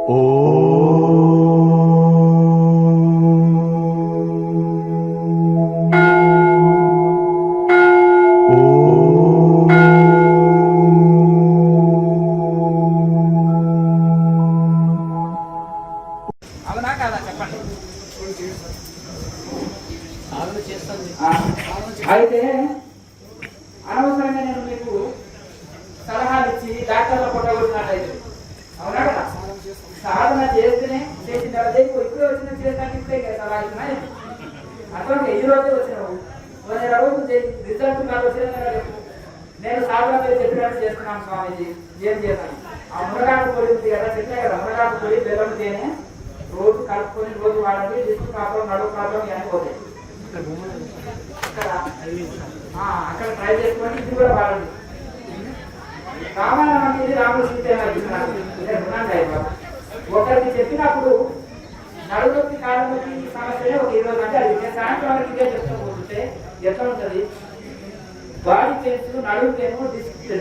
అయితే అనవసరంగా నేను మీకు సలహాలు ఇచ్చి డాక్టర్ల ఫోటో కొట్టినట్లయితే అవునా కదా? సాధన చేస్తేనే చేసిన తర్వాత ఇప్పుడే వచ్చిన చేస్తానికి ఇప్పుడే సలహా ఇచ్చినా అటువంటి ఈ రోజే వచ్చినావు కొన్ని రోజు రిజల్ట్ నాకు వచ్చిన నేను సాధన మీరు చెప్పినట్టు చేస్తున్నాను స్వామీజీ, ఏం చేస్తాను? ఆ మునగాకు పొడి ఉంది కదా, చెప్పినా కదా, మునగాకు పొడి బెల్లం తేనె రోజు కలుపుకొని రోజు వాడండి. డిస్కు ప్రాబ్లం, నడువు ప్రాబ్లం ఇవన్నీ పోతాయి. అక్కడ ట్రై చేసుకోండి, ఇది కూడా వాడండి. రామాయణం అనేది రాముడు సీత ఒకరికి చెప్పినప్పుడు నడువుకి కాలంలోకి సమస్యనే ఒక 20 గంటలు అది నేను సాయంత్రం వరకు ఇదే చెప్తుంటే ఎట్లా ఉంటుంది? బాడీ పెయిన్స్, నడువు పెయిన్,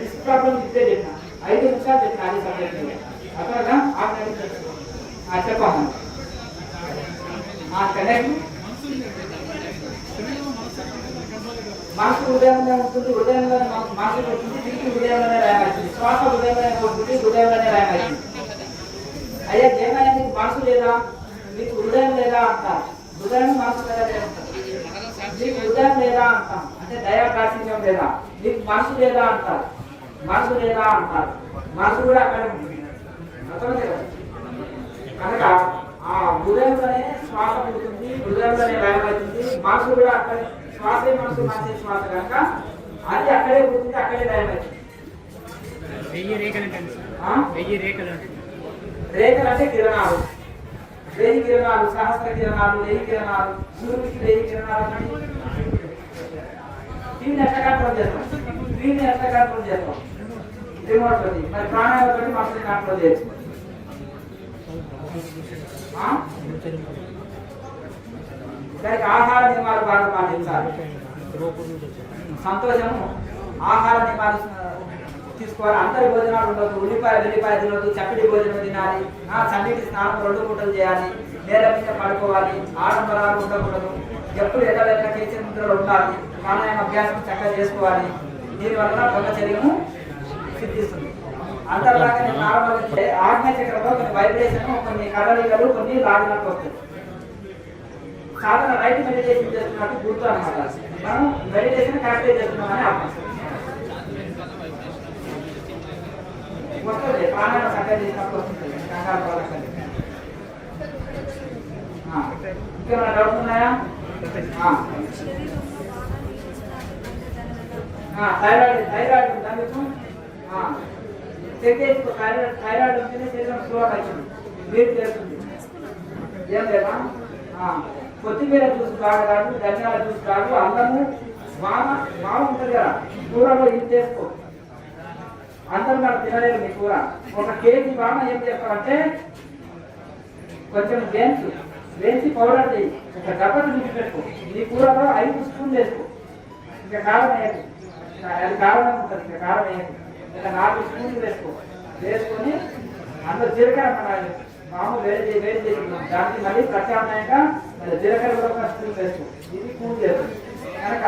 డిస్క్ ప్రాబ్లం ఇదే చెప్పిన 5 నిమిషాలు చెప్పిన అది సబ్జెక్ట్ అట్లాగా చెప్పాను. కనెక్ట్ మనసు హృదయంలో ఉంటుంది, హృదయంలో మనసు ఉంటుంది, తిరిగి హృదయంలోనే రాయమవుతుంది, శ్వాస హృదయంలోనే ఉంటుంది, హృదయంలోనే రాయమవుతుంది. అయ్యా ఏమైనా నీకు మనసు లేదా, నీకు హృదయం లేదా అంటారు. హృదయం మనసు లేదా నీకు హృదయం లేదా అంటాం అంటే దయాకాశీయం లేదా, నీకు మనసు లేదా అంటారు, మనసు లేదా అంటారు. మనసు కూడా అక్కడ ఉంటుంది కనుక ఆ హృదయంలోనే శ్వాస ఉంటుంది, హృదయంలోనే రాయమవుతుంది. మనసు కూడా అక్కడ శ్వాసే మనసు, మనసే శ్వాస కనుక అది అక్కడే పుట్టింది, అక్కడే రాయమవుతుంది. రేఖలు అంటే కిరణాలు, 1000 కిరణాలు, సహస్ర కిరణాలు, 1000 కిరణాలు, సూర్యుడికి 1000 కిరణాలు. దీన్ని ఎట్లా కంట్రోల్ చేస్తాం? దీన్ని ఎట్లా కంట్రోల్ చేస్తాం? రిమోట్ తోటి, మరి ప్రాణాయామతో మనసుని కంట్రోల్ చేయొచ్చు. దానికి ఆహార నియమాలు బాగా పాటించాలి. సంతోషము ఆహార నియమాలు తీసుకోవాలి. అందరి భోజనాలు ఉండదు, వెల్లిపాయ తినొద్దు, చక్కటి భోజనం తినాలి, చన్నీటి స్నానం 2 పూటలు చేయాలి, నేల మీద పడుకోవాలి, ఆడంబరాలు ఉండకూడదు, ఎప్పుడు ఎడలైనా కేసీ ముద్రలు ఉండాలి, ప్రాణాయామ అభ్యాసం చక్కగా చేసుకోవాలి. దీనివల్ల బ్రహ్మచర్యము సిద్ధిస్తుంది. అంతర్లాగా నార్మల్ ఆజ్ఞ చక్రంలో కొన్ని వైబ్రేషన్, కొన్ని కదలికలు, కొన్ని లాగినట్టు వస్తాయి. సాధన రైట్ మెడిటేషన్ చేస్తున్నట్టు గుర్తు అనమాట. మనం మెడిటేషన్ కరెక్ట్గా చేస్తున్నామని అర్థం వస్తుంది. ప్రాణాయామ చక్కగా చేసినప్పుడు వస్తుంది. ఇంకేమైనా డౌట్ ఉన్నాయా? థైరాయిడ్ ఉందా మీకు? చెక్ చేసుకో. థైరాయిడ్ ఉంటేనే శరీరం స్లోగా అవుతుంది, వేడి చేస్తుంది. ఏం లేదా? కొత్తిమీర జ్యూస్ బాగా రాదు, ధనియాల జ్యూస్ రాదు, అల్లము వామ ఉంటుంది కదా, కూరలో ఇది చేసుకో. అందరూ మనం తినలేదు మీ కూర. 1 కేజీ వామ ఏం చేస్తామంటే కొంచెం వేయించి పౌడర్ చేయి, ఒక డబ్బలు నింపి పెట్టుకో. నీ కూరలో 5 స్పూన్లు వేసుకో. ఇంకా కారం వేయకు, అది కారం ఉంటుంది, ఇంకా కారం వేయకు. ఇంకా 4 స్పూన్లు వేసుకొని అందులో జీలకర్ర మామూలు వేడి చేసుకున్నాం. దానికి మళ్ళీ ప్రత్యామ్నాయంగా జీలకర్ర కూడా 1 స్పూన్ వేసుకో. ఇది కూల్ చేస్తుంది కనుక.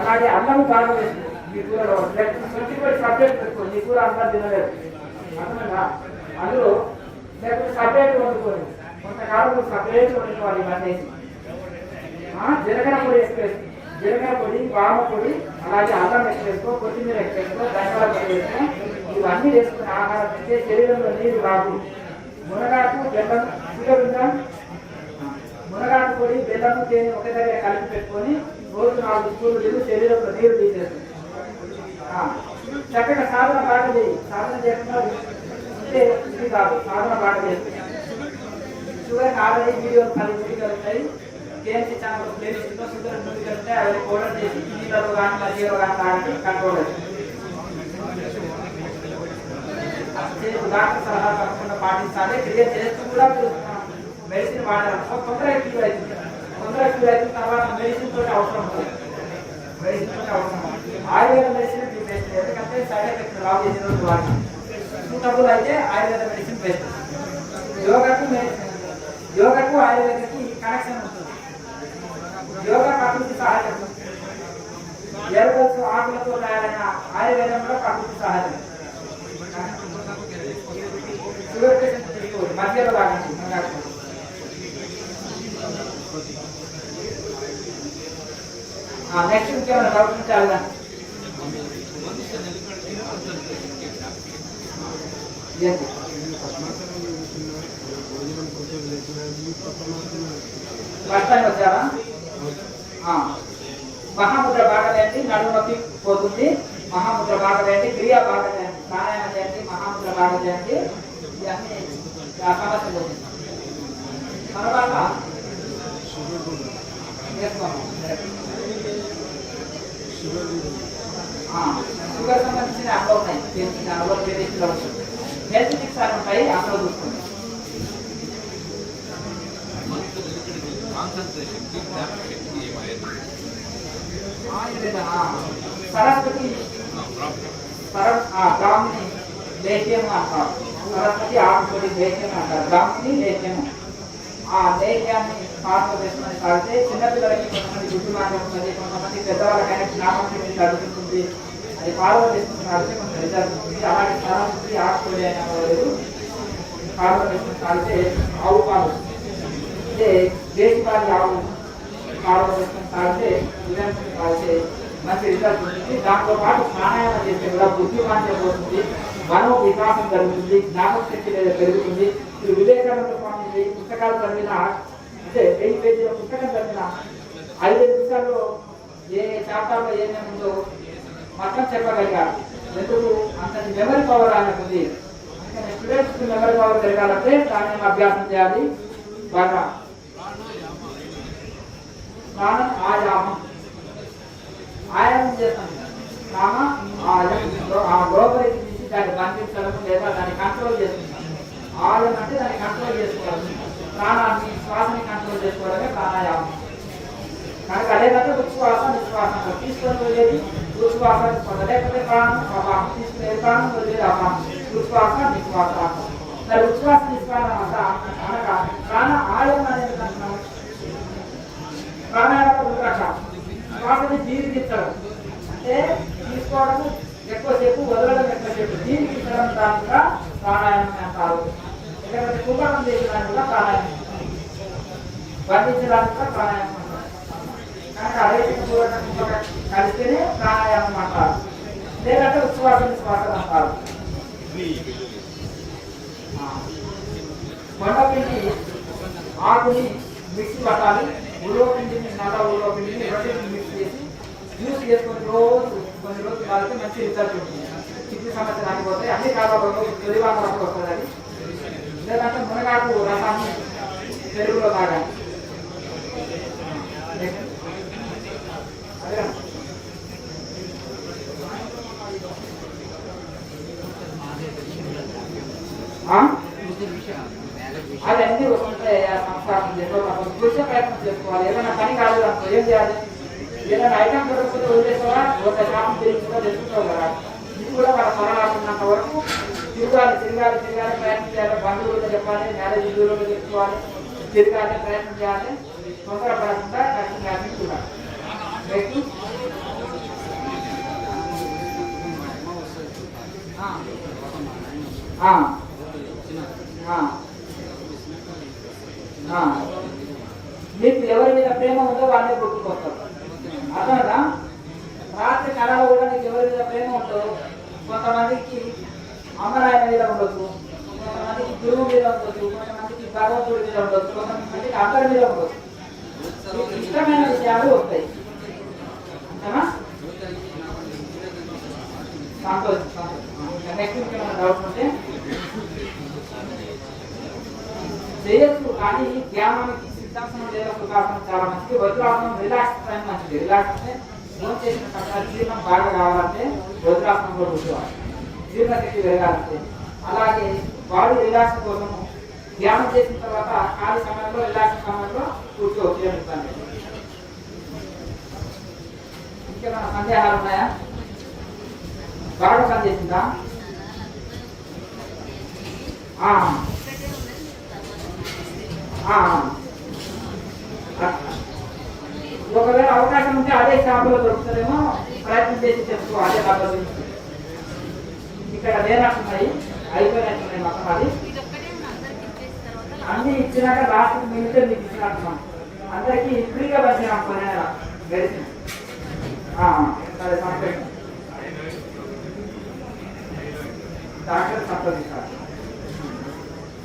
అలాగే అల్లము బాగా వేసుకో మీ కూరలో. సపరేట్ పెట్టుకో, నీ కూర అందరూ తినలేదు అర్థమైందా? అందులో లేకపోతే సపరేట్ వండుకోండి, కొంతకాలం సపరేట్ వండుకోవాలి. ఇవన్నీ జీలకర్ర పొడి ఎక్కువ వేసుకో, జీలకర్ర పొడి, వామ పొడి, అలాగే అల్లం ఎక్కువ వేసుకో, కొత్తిమీర ఎక్కువ వేసుకో, ధనియాల పొడి వేసుకో. ఇవన్నీ వేసుకుని ఆహారం తింటే శరీరంలో నీరు రాదు. మునగాకు, బెల్లం, షుగర్ ఉందా? మునగాకు పొడి, బెల్లం, తేనె ఒకే దగ్గర కలిపి పెట్టుకొని రోజు 4 స్పూన్లు తిని శరీరంలో నీరు తీసేస్తుంది. చక్కగా సాధన బాగా చేయి. సాధన చేయకుండా ఉంటే ఇది కాదు, సాధన బాగా చేస్తుంది. షుగర్ ఆల్రెడీ వీడియోలు 10 వీడియోలు ఉంటాయి. కేఎన్సీ ఛానల్ ప్లేలిస్ట్లో షుగర్ వీడియోలు ఉంటాయి. అవి పౌడర్ చేసి నీళ్ళలో కానీ మధ్యలో కానీ తాగండి, కంట్రోల్ అవుతుంది. డాక్టర్ సలహా తప్పకుండా పాటించాలి. క్రియేట్ చేస్తూ కూడా మెడిసిన్ వాడాలి. తొందరగా క్యూర్ అవుతుంది. తర్వాత మెడిసిన్ తోటి అవసరం ఉంటుంది. ఆయుర్వేద మెడిసిన్ బెస్ట్, ఎందుకంటే సైడ్ ఎఫెక్ట్ రావు. 2 రోజులు వాడి సూటబుల్ అయితే ఆయుర్వేద మెడిసిన్ బెస్ట్. యోగకు ఆయుర్వేదకి కనెక్షన్ ఉంటుంది. యోగా ప్రకృతి సహజం. ఎరుకల్స్ ఆకులతో తయారైన ఆయుర్వేదంలో ప్రకృతి సహజం. షుగర్ పేషెంట్ తీసుకోండి, మధ్యలో తాగండి. నెక్స్ట్ ఇంకేమైనా ప్రవర్తించాలి. కష్టాన్ని వచ్చారా? మహాముద్ర బాగా చేయండి, నడుము నొప్పి పోతుంది. మహాముద్ర బాగా చేయండి, క్రియా బాగా చేయండి, ప్రాణాయామం చేయండి, మహాముద్ర బాగా చేయండి. ఇవన్నీ సమస్య పోతుంది. తర్వాత షుగర్ సంబంధించిన అక్కడ ఉన్నాయి. హెల్త్ టిప్స్ అని ఉంటాయి, అక్కడ చూసుకోండి. సరస్వతి బ్రాహ్మణి లేహ్యం అంటారు. సరస్వతి ఆకుపడి లేహ్యం అంటారు. బ్రాహ్మణి లేహ్యము. ఆ లేహ్యాన్ని పాత్ర వేసుకొని తాగితే చిన్నపిల్లలకి కొంతమంది గుడ్డు మాట ఉంటుంది, కొంతమంది పెద్దవాళ్ళకైనా జ్ఞాపకం తగ్గుతుంది. అది పాలు వేసుకుని తాగితే కొంచెం రిజల్ట్ ఉంటుంది. అలాగే సరస్వతి ఆకుపడి అయిన వాళ్ళు పాలు వేసుకుని తాగితే ఆవు పాలు అంటే దేశపాలి ఆవు పాలు వేసుకుని తాగితే విధానం తాగితే మంచి రిజల్ట్ ఉంటుంది. దాంతో పాటు ప్రాణాయామం చేస్తే కూడా బుద్ధిమాన్యం పోతుంది, మనో వికాసం జరుగుతుంది, జ్ఞాపక శక్తి పెరుగుతుంది. ఇప్పుడు వివేకానంద స్వామి పుస్తకాలు చదివిన అంటే 1000 పేజీల పుస్తకం చదివిన 5 నిమిషాల్లో ఏ చాప్టర్లో ఏమేమి ఉందో మొత్తం చెప్పగలిగారు. ఎందుకు? అంతటి మెమరీ పవర్ ఆయనకుంది. అందుకని స్టూడెంట్స్కి మెమరీ పవర్ పెరగాలంటే ప్రాణాయామం అభ్యాసం చేయాలి. బాగా ప్రాణం ఆయామం చేస్తాం. ఆ లోపలి తీసి దాన్ని బంధించడం లేదా దాన్ని కంట్రోల్ చేసుకుంటాం. ఆయం అంటే దాన్ని కంట్రోల్ చేసుకోవాలి. ప్రాణాన్ని శ్వాసని కంట్రోల్ చేసుకోవడమే ప్రాణాయామం. కనుక అదేవిధంగా ఉచ్ఛ్వాస నిశ్వాస తీసుకొని వెళ్ళేది ఉచ్ఛ్వాస లేకపోతే ప్రాణం తీసుకునే ప్రాణం వదిలేదు అపానం. ఉచ్ఛ్వాస నిశ్వాస. మరి ఉచ్ఛ్వాస నిశ్వాస అనగా ప్రాణ ఆయం అనేది ప్రాణాయామ రుద్రాక్ష. శ్వాసని జీవించడం అంటే తీసుకోవడం ఎక్కువసేపు, వదలడం ఎక్కువసేపు, జీవించడం దాని కూడా ప్రాణాయామం అంటారు. లేకపోతే కుకరం చేసేదాన్ని కూడా ప్రాణాయామం, బంధించడానికి కూడా ప్రాణాయామం అంటారు. కనుక అదే కలిస్తేనే ప్రాణాయామం అంటారు. లేదంటే ఉచ్ఛ్వాస నిశ్వాసం అంటారు. కొండపిండి ఆకుని మిక్సీ పట్టాలి. ఉలో పిండిని నల్ల ఉలో పిండిని రెండింటిని మిక్స్ చేసి జ్యూస్ చేసుకొని రోజు కొన్ని రోజులు తాగితే మంచి రిజల్ట్ ఉంటుంది. కిడ్నీ సమస్య రాకపోతే అన్ని కాలంలో తొలివాన వరకు వస్తుంది. అది లేదంటే మునగాకు రసాన్ని పెరుగులో తాగాలి. అవన్నీ వస్తుంటే సంస్కారం కృషి ప్రయత్నం చేసుకోవాలి. ఏదైనా పని కాలేదు అనుకో ఏం చేయాలి? ఏదైనా ఐటమ్ దొరకకపోతే వదిలేసావా, ఒక శాపం తిరిగి కూడా తెచ్చుకోవాలి కదా. ఇది కూడా మన స్వరాకున్నంత వరకు తిరగాలి తిరగాలి తిరగాలి ప్రయత్నం చేయాలి. బంధువులతో చెప్పాలి, మ్యారేజ్ దూరంలో తెచ్చుకోవాలి, తిరగాలి ప్రయత్నం చేయాలి. తొందరపడకుండా ఖచ్చితంగా చూడాలి. మీకు ఎవరి మీద ప్రేమ ఉందో వాళ్ళే గుర్తుకొస్తారు. అర్థమదా? రాత్రి కళలో కూడా నీకు ఎవరి మీద ప్రేమ ఉందో కొంతమందికి అమ్మనాయన మీద ఉండొచ్చు, కొంతమందికి గురువు మీద ఉండొచ్చు, కొంతమందికి భగవంతుడి మీద ఉండొచ్చు, కొంతమందికి అందరి మీద ఉండొచ్చు. మీకు ఇష్టమైన విషయాలు వస్తాయి. అంతేనా? సంతోషం. నెక్స్ట్ ఇంకేమైనా డౌట్ ఉంటే చేయొచ్చు. కానీ ధ్యానానికి సిద్ధాంతం లేదా సుఖాసనం చాలా మంచిది. వజ్రాసనం రిలాక్స్ టైం మంచిది. రిలాక్స్ అంటే ఫోన్ చేసిన తర్వాత జీర్ణం బాగా కావాలంటే వజ్రాసనం కూడా కూర్చోవాలి, జీర్ణశక్తి పెరగాలంటే. అలాగే బాడీ రిలాక్స్ కోసము ధ్యానం చేసిన తర్వాత ఖాళీ సమయంలో రిలాక్స్ సమయంలో కూర్చోవచ్చు. ఇంకేమైనా సందేహాలు ఉన్నాయా? బాగా పనిచేసిందా? ఒకవేళ అవకాశం ఉంటే అదే షాపులో దొరుకుతుందేమో ప్రయత్నం చేసి చెప్పుకో. అదే డబ్బులు ఇక్కడ లేనట్టున్నాయి, అయిపోయినట్టున్నాయి మొత్తం. అది అన్ని ఇచ్చినాక లాస్ట్ మినిట్ మీకు ఇచ్చినట్టున్నాం. అందరికీ ఫ్రీగా పంచినాం కొన్ని మెడిసిన్. సరే సంప్రదించాలి, డాక్టర్ సంప్రదించాలి.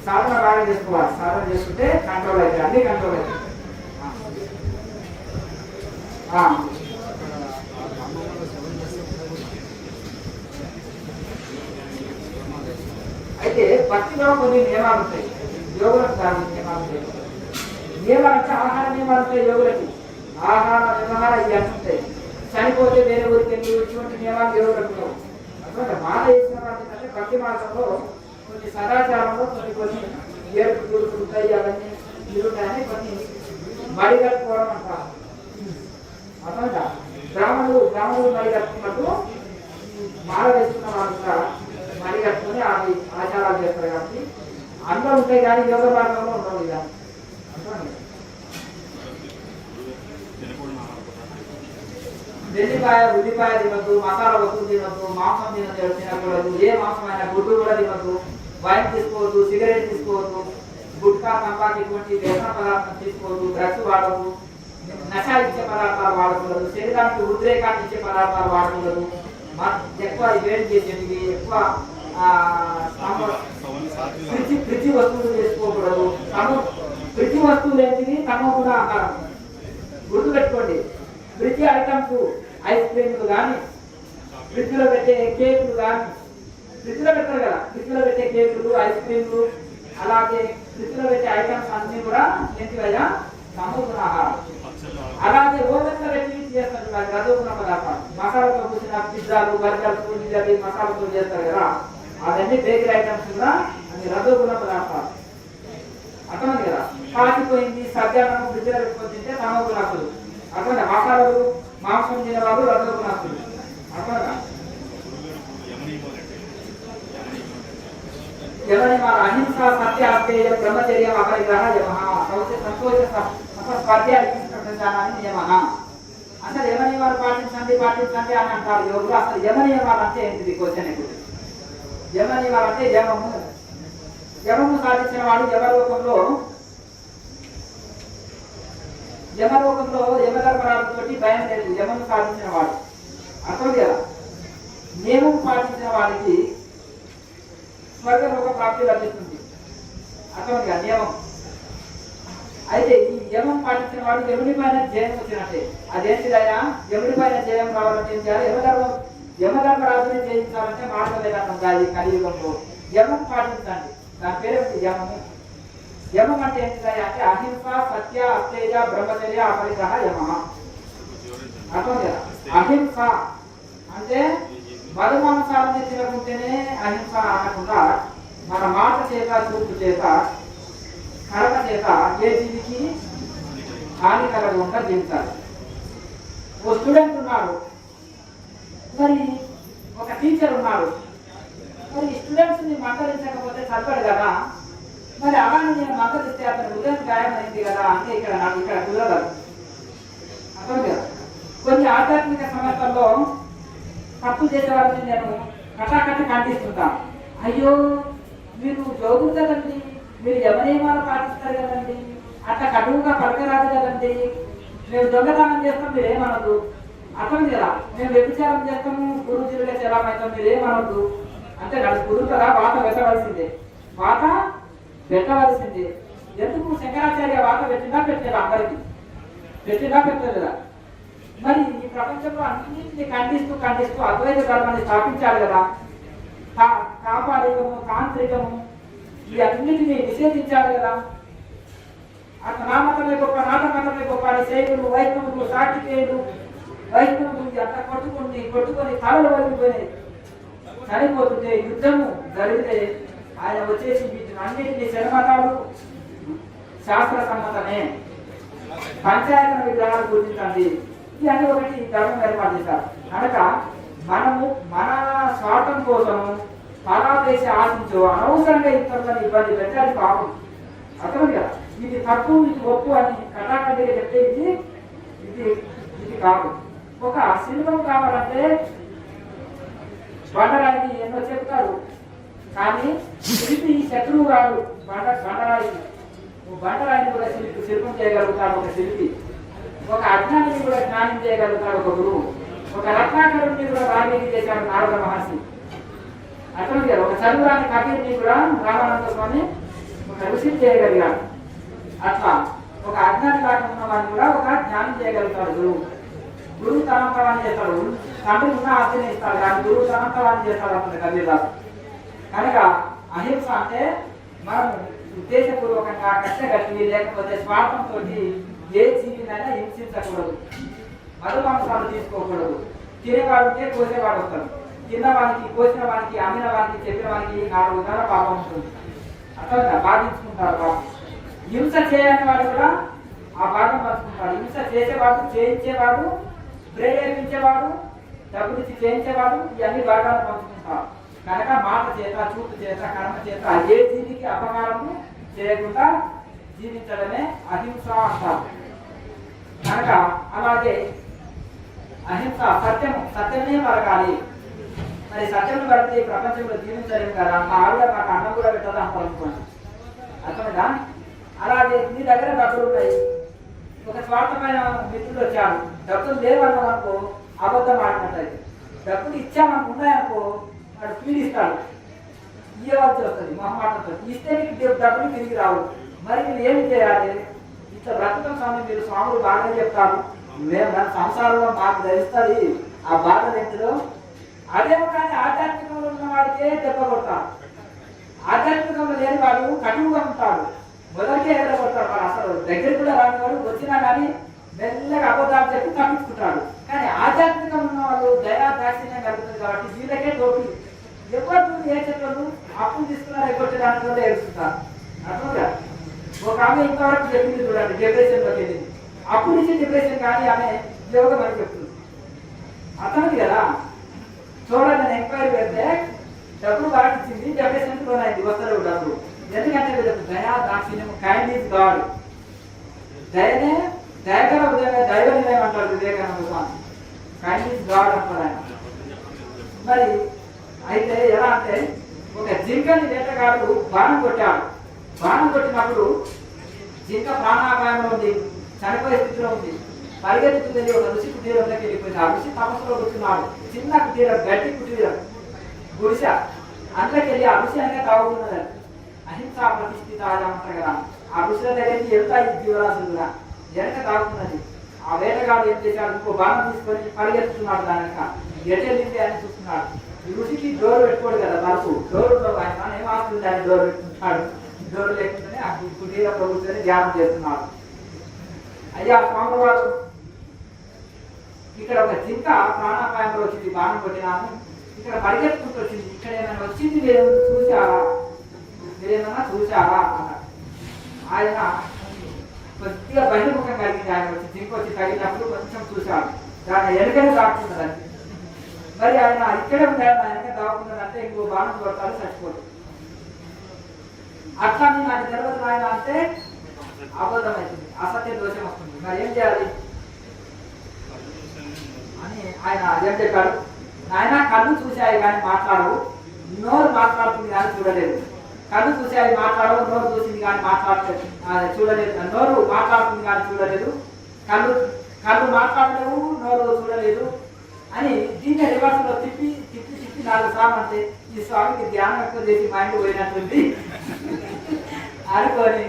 సాధన బాగా చేసుకోవాలి. సాధన చేసుకుంటే కంట్రోల్ అవుతాయి, అన్ని కంట్రోల్ అవుతాయి. అయితే భక్తిలో కొన్ని నియమాలు ఉంటాయి, యోగులకు దాని నియమాలు ఉంటాయి. నియమాలు అంటే ఆహార నియమాలు ఉంటాయి యోగులకి. ఆహార వ్యవహార ఇవన్నీ ఉంటాయి. చనిపోతే వేరే ఊరికి వెళ్ళి ఇటువంటి నియమాలు యోగులకు ఉండవు. అటువంటి మాల వేసిన అంటే భక్తి మార్గంలో కొన్ని సదాచారంలో కొన్ని ఏడుపు దూడుకులు ఉంటాయి, అవన్నీ ఉంటాయని కొన్ని మడి కట్టుకోవడం అంటారు. అర్థమైందా? బ్రాహ్మణులు మడి కట్టుకున్నట్టు మాల వేసుకున్న వాళ్ళు కూడా మడి కట్టుకుని అవి ఆచారాలు చేస్తారు. కాబట్టి అందులో ఉంటాయి కానీ యోగ మార్గంలో ఉండవు. ఇలా వెల్లిపాయ ఉల్లిపాయ తినద్దు, మసాలా వస్తువులు తినద్దు, మాంసం తినకూడదు. ఏ మాంసం అయినా గుడ్డు కూడా తినద్దు, వైన్ తీసుకోవద్దు, సిగరెట్ తీసుకోవద్దు, గుట్కా తంబాకు ఇటువంటి వ్యసన పదార్థం తీసుకోవద్దు, డ్రగ్స్ వాడద్దు, నశ ఇచ్చే పదార్థాలు వాడకూడదు, శరీరానికి ఉద్రేకాన్ని ఇచ్చే పదార్థాలు వాడకూడదు, ఎక్కువ వేడి చేసేవి, ఎక్కువ ఫ్రిడ్జ్ వస్తువులు చేసుకోకూడదు. ఫ్రిడ్జ్ వస్తువులు ఏంటివి? తమ కూడా ఆహారం. గుర్తు పెట్టుకోండి, ఫ్రిడ్జ్ ఐటమ్స్ ఐస్ క్రీమ్లు కానీ, ఫ్రిడ్జ్ లో పెట్టే కేకులు కానీ, ఫ్రిడ్జ్ లో పెట్టారు కదా, ఫ్రిడ్జ్ లో పెట్టే కేకులు, ఐస్ క్రీమ్లు, అలాగే ఫ్రిడ్జ్ లో పెట్టే ఐటమ్స్ అన్ని కూడా ఏంటివయ్యా? సమూహ ఆహారం. అలాగే ఓవెన్ లో పెట్టి చేస్తారు రజోగుణ పదార్థాలు. మసాలాతో కూర్చున్న పిజ్జాలు, బర్గర్లు, ఇవి మసాలాతో చేస్తారు కదా, అవన్నీ బేకరీ ఐటమ్స్ కూడా అన్ని రజోగుణ పదార్థాలు. అర్థమైంది కదా? కాచిపోయింది సజ్జానం ఫ్రిడ్జ్ లో పెట్టుకొని తింటే తమోగుణాకులు. అర్థమైందా? మసాలాలు మాంసం తినే వాళ్ళు రజోగుణాకులు. అర్థమైందా? యమనియమాలు అహింస, సత్య, అస్థేయం, బ్రహ్మచర్యం, అపరిగ్రహ, యమః, సంతోష స్వాధ్యాయ నియమన. అసలు యమనియమాలు పాటించండి అని అంటారు యోగులు. అసలు యమనియమాలు అంటే ఏంటిది? క్వశ్చన్ ఇప్పుడు. యమనియమాలు అంటే యమము సాధించిన వాడు యమలోకంలో యమధర్మరాజుతో భయం లేదు. యమను సాధించిన వాడు అర్థం కదా. నియమం పాటించిన వాడికి స్వర్గలోక ప్రాప్తి లభిస్తుంది. అర్థం కదా నియమం. అయితే ఈ యమం పాటించిన వాడు యముడి పైన జయం వచ్చినట్టే. అదేంటిదైనా యముడి పైన జయం రావాలంటే ఏం చేయాలి? యమధర్మరాజుని జయించాలంటే మార్గం లేకుండా కలియుగంలో యమం పాటించండి. దాని పేరు యమము. యమం అంటే ఏంటిదయ్యా అంటే అహింస, సత్య, అస్థేయ, బ్రహ్మచర్య, అపరిగ్రహ, యమః. అర్థం కదా. అహింస అంటే మధుమాంసాలని తినకుంటేనే అహింస అనకుండా మన మాట చేత, చూపు చేత, కర్మ చేత ఏ జీవికి హాని కలగకుండా జీవించాలి. ఓ స్టూడెంట్ ఉన్నాడు, మరి ఒక టీచర్ ఉన్నాడు. మరి స్టూడెంట్స్ ని మందలించకపోతే చదవడు కదా. మరి అలానే నేను మందలిస్తే అతను హృదయం గాయమైంది కదా అంటే ఇక్కడ కుదరదు. అర్థం కదా. కొన్ని ఆధ్యాత్మిక సమస్యల్లో తప్పు చేసే వారిని నేను కటాకటి ఖండిస్తుంటాను. అయ్యో మీరు జోగులు కదండి, మీరు యమనియమాలు పాటిస్తారు కదండి, అట్లా కటువుగా పలకరాదు కదండి, మేము దొంగతనం చేస్తాం మీరేమనొద్దు. అర్థం కదా. మేము వ్యభిచారం చేస్తాము, గురుజీలుగా చలామవుతాం మీరేమనొద్దు. అంటే నాకు కుదురుతారా? వాత పెట్టవలసిందే, వాత పెట్టవలసిందే. ఎందుకు? శంకరాచార్య వాత పెట్టలేదా? అందరికీ పెట్టలేదా? మరి ఈ ప్రపంచంలో అన్నింటినీ ఖండిస్తూ అద్వైత ధర్మాన్ని స్థాపించాలి కదా. కాపాడికము, తాంత్రికము ఈ అన్నింటినీ నిషేధించాలి కదా. అట్లా నా మతమే గొప్ప, నాట మతమే గొప్ప అని శైవులు, వైష్ణవులు, సాక్షికేయులు, వైష్ణవులు అట్లా కొట్టుకొని తలలు వదిలిపోయినాయి. చనిపోతుంటే యుద్ధము జరిగితే ఆయన వచ్చేసి వీటిని అన్నింటినీ శరణమతాలు శాస్త్ర సమ్మతమే, పంచాయతన విగ్రహాలు గుర్తించండి, ఇవన్నీ ఒకటి ధర్మం ఏర్పాటు చేశారు. కనుక మనము మన స్వార్థం కోసం పరాదేశ ఆశించు అనవసరంగా ఇతరులను ఇబ్బంది పెట్టాలి. పాపం అర్థం కదా. ఇది తప్పు ఇది ఒప్పు అని కటాకండిగా చెప్తే ఇది ఇది ఇది కాదు. ఒక శిల్పం కావాలంటే బండరాయిని ఎన్నో చెప్తారు, కానీ శిల్పి శత్రువు కాదు. బండరాయిని కూడా శిల్పం చేయగలుగుతాడు ఒక శిల్పి. ఒక అజ్ఞానిని కూడా జ్ఞానం చేయగలుగుతాడు ఒక గురువు. ఒక రత్నాకరుడిని కూడా వాల్మీకి చేశాడు నారద మహర్షి. అర్థం కదా. ఒక చదువురాని కబీర్ని కూడా రామానంద స్వామి ఒక ఋషిని చేయగలిగాడు. అట్లా ఒక అజ్ఞాని కాకుండా వాడిని కూడా ఒక జ్ఞానం చేయగలుగుతాడు గురువు. గురువు తనంతవాన్ని చేస్తాడు, తండ్రి ఉన్న ఆజ్ఞని ఇస్తాడు, కానీ గురువు తనంతవాన్ని చేస్తాడు అంటుంది కబీర్ దాసు. కనుక అహింస అంటే మనం ఉద్దేశపూర్వకంగా కష్టగట్టి లేకపోతే స్వార్థంతో ఏ జీవినైనా హింసించకూడదు, మధుమాంసాలు తీసుకోకూడదు. తినేవాడు ఉంటే కోసేవాడు వస్తాడు, తిన్నవానికి కోసిన వానికి అమ్మిన వానికి చెప్పిన వానికి 4 విధాల పాపం ఉంటుంది. అట్లా బాధించుకుంటారు పాపం. హింస చేయని వాడు కూడా ఆ భాగం పంచుకుంటాడు. హింస చేసేవాడు, చేయించేవాడు, ప్రేరేపించేవాడు, డబ్బులిచ్చి చేయించేవాడు, ఇవన్నీ భాగాలు పంచుకుంటారు. కనుక మాట చేత, చూపు చేత, కర్మ చేత ఏ జీవికి అపకారము చేయకుండా జీవించడమే అహింస అంటారు. కనుక అలాగే అహింస సత్యమే పలకాలి. మరి సత్యం పడితే ప్రపంచంలో జీవించలేము కదా. మా ఆవిడ మాకు అన్నం కూడా పెట్టదా అనుకోండి, అర్థమైందా? అలాగే మీ దగ్గర డబ్బులు ఉన్నాయి, ఒక స్వార్థమైన మిత్రుడు వచ్చాడు, డబ్బులు లేవన్నాం అనుకో అబద్ధం ఆడినట్టు. డబ్బులు ఇచ్చామనుకు ఉన్నాయనుకో వాడు పీడిస్తాడు, ఇవ్వవలసి వస్తుంది, మొహమాటంతో. ఇస్తే నీకు డబ్బులు తిరిగి రావు. మరి మీరు ఏమి చేయాలి? ఇట్లా బ్రతకం స్వామి మీరు స్వాములు బాగా చెప్తారు, మేము మన సంసారంలో మాకు తెలుస్తుంది ఆ బాధలు ఏంటిదో. అదేమో కానీ ఆధ్యాత్మికంలో ఉన్న వాడికే దెబ్బ కొడతాడు, ఆధ్యాత్మికంలో లేని వాడు కటువుగా ఉంటాడు, మొదటికే ఎగరగొడతాడు. వాడు అసలు దగ్గర కూడా రాని వాడు వచ్చినా కానీ మెల్లగా అబద్ధాలు చెప్పి తప్పించుకుంటాడు. కానీ ఆధ్యాత్మికంగా ఉన్న వాళ్ళు దయా దాక్షిణ్యం కలుగుతుంది కాబట్టి వీళ్ళకే టోపీ. ఎవరు ఏ చెప్పలు అప్పులు తీసుకున్నారు ఎగ్గొట్టే దాంట్లో ఏడుస్తుంటారు. అర్థంగా ఒక ఆమె ఇంతవరకు చెప్పింది చూడండి, డిప్రెషన్లోకి వెళ్ళింది. అప్పుడు నుంచి డిప్రెషన్ కానీ ఆమె యోగం అని చెప్తుంది. అర్థమైంది కదా. చూడండి, నేను ఎంక్వైరీ పెడితే డబ్బులు బాగా ఇచ్చింది, డిప్రెషన్ లోనైంది, వస్తారు డబ్బులు. ఎందుకంటే వీళ్ళకు దయా దాక్షిణ్యం, కైండ్ ఈజ్ గాడ్. దయనే దయగల ఉదయంగా దైవ నిలయం అంటారు Vivekananda Swami. Kind is God అంటారు ఆయన. మరి అయితే ఎలా అంటే ఒక జింకని వేటగాడు బాణం కొట్టాడు. బాణం కొట్టినప్పుడు జింక ప్రాణాపాయంలో ఉంది, చనిపోయే స్థితిలో ఉంది. పరిగెత్తుతుంది, ఒక ఋషి కుటీరంలోకి వెళ్ళిపోయింది. ఆ ఋషి తపస్సులో కూర్చున్నాడు. చిన్న కుటీరం, గట్టి కుటీరం, గుడిస. అందులోకి వెళ్ళి ఆ ఋషి అనేది తాగుతున్నది. అహింసా ప్రతిష్ఠిత అంటారు కదా. ఆ ఋషుల దగ్గరికి వెళ్తా ఈ జీవరాశులు కూడా వెనక తాగుతున్నది. ఆ వేటగాడు ఏం చేశాడు, ఇంకో బాణం తీసుకొని పరిగెత్తుతున్నాడు. దానిక ఎటెళ్ళింది అని చూస్తున్నాడు. ఈ ఋషికి డోర్ పెట్టుకోడు కదా, మనకు డోరులో ఆయన ఏమాస్తుంది అని డోర్ పెట్టుకుంటాడు. డోర్ లేకుండానే ఆ కుటీరంలో కూర్చొని ధ్యానం చేస్తున్నాడు. అయ్యా స్వామి వారు, ఇక్కడ ఒక జింక ప్రాణాపాయంలో వచ్చింది, బాణం కొట్టినాను, ఇక్కడ పరిగెత్తుకుంటూ వచ్చింది, ఇక్కడ ఏమైనా వచ్చింది మీరేమన్నా చూసారా అన్నాడు. ఆయన కొద్దిగా బహిర్ముఖం కలిగింది. ఆయన వచ్చి జింక వచ్చి తగిలినప్పుడు కొంచెం చూశాడు, దాని వెనకనే దాక్కున్నదంటే. మరి ఆయన ఇక్కడే ఉంటాడు, ఆయన వెనక దాక్కున్నదంటే ఇంకో బాణం కొడతాడు, చచ్చిపోతుంది. అట్లా నాకు తెలియదు ఆయన అంటే అబద్ధం అవుతుంది, అసత్య దోషం వస్తుంది. మరి ఏం చేయాలి అని ఆయన ఏం చెప్పాడు, ఆయన కళ్ళు చూశాయి కానీ మాట్లాడవు, నోరు మాట్లాడుతుంది కానీ చూడలేదు. కళ్ళు చూశాయి మాట్లాడవు, నోరు చూసింది కానీ చూడలేదు. నోరు మాట్లాడుతుంది కానీ చూడలేదు, కళ్ళు మాట్లాడలేవు, నోరు చూడలేదు అని దీన్ని రివర్స్లో తిప్పి 4 సార్లు అంటే ఈ స్వామికి ధ్యానం ఎక్కువ చేసి మైండ్ పోయినట్టుంది అనుకొని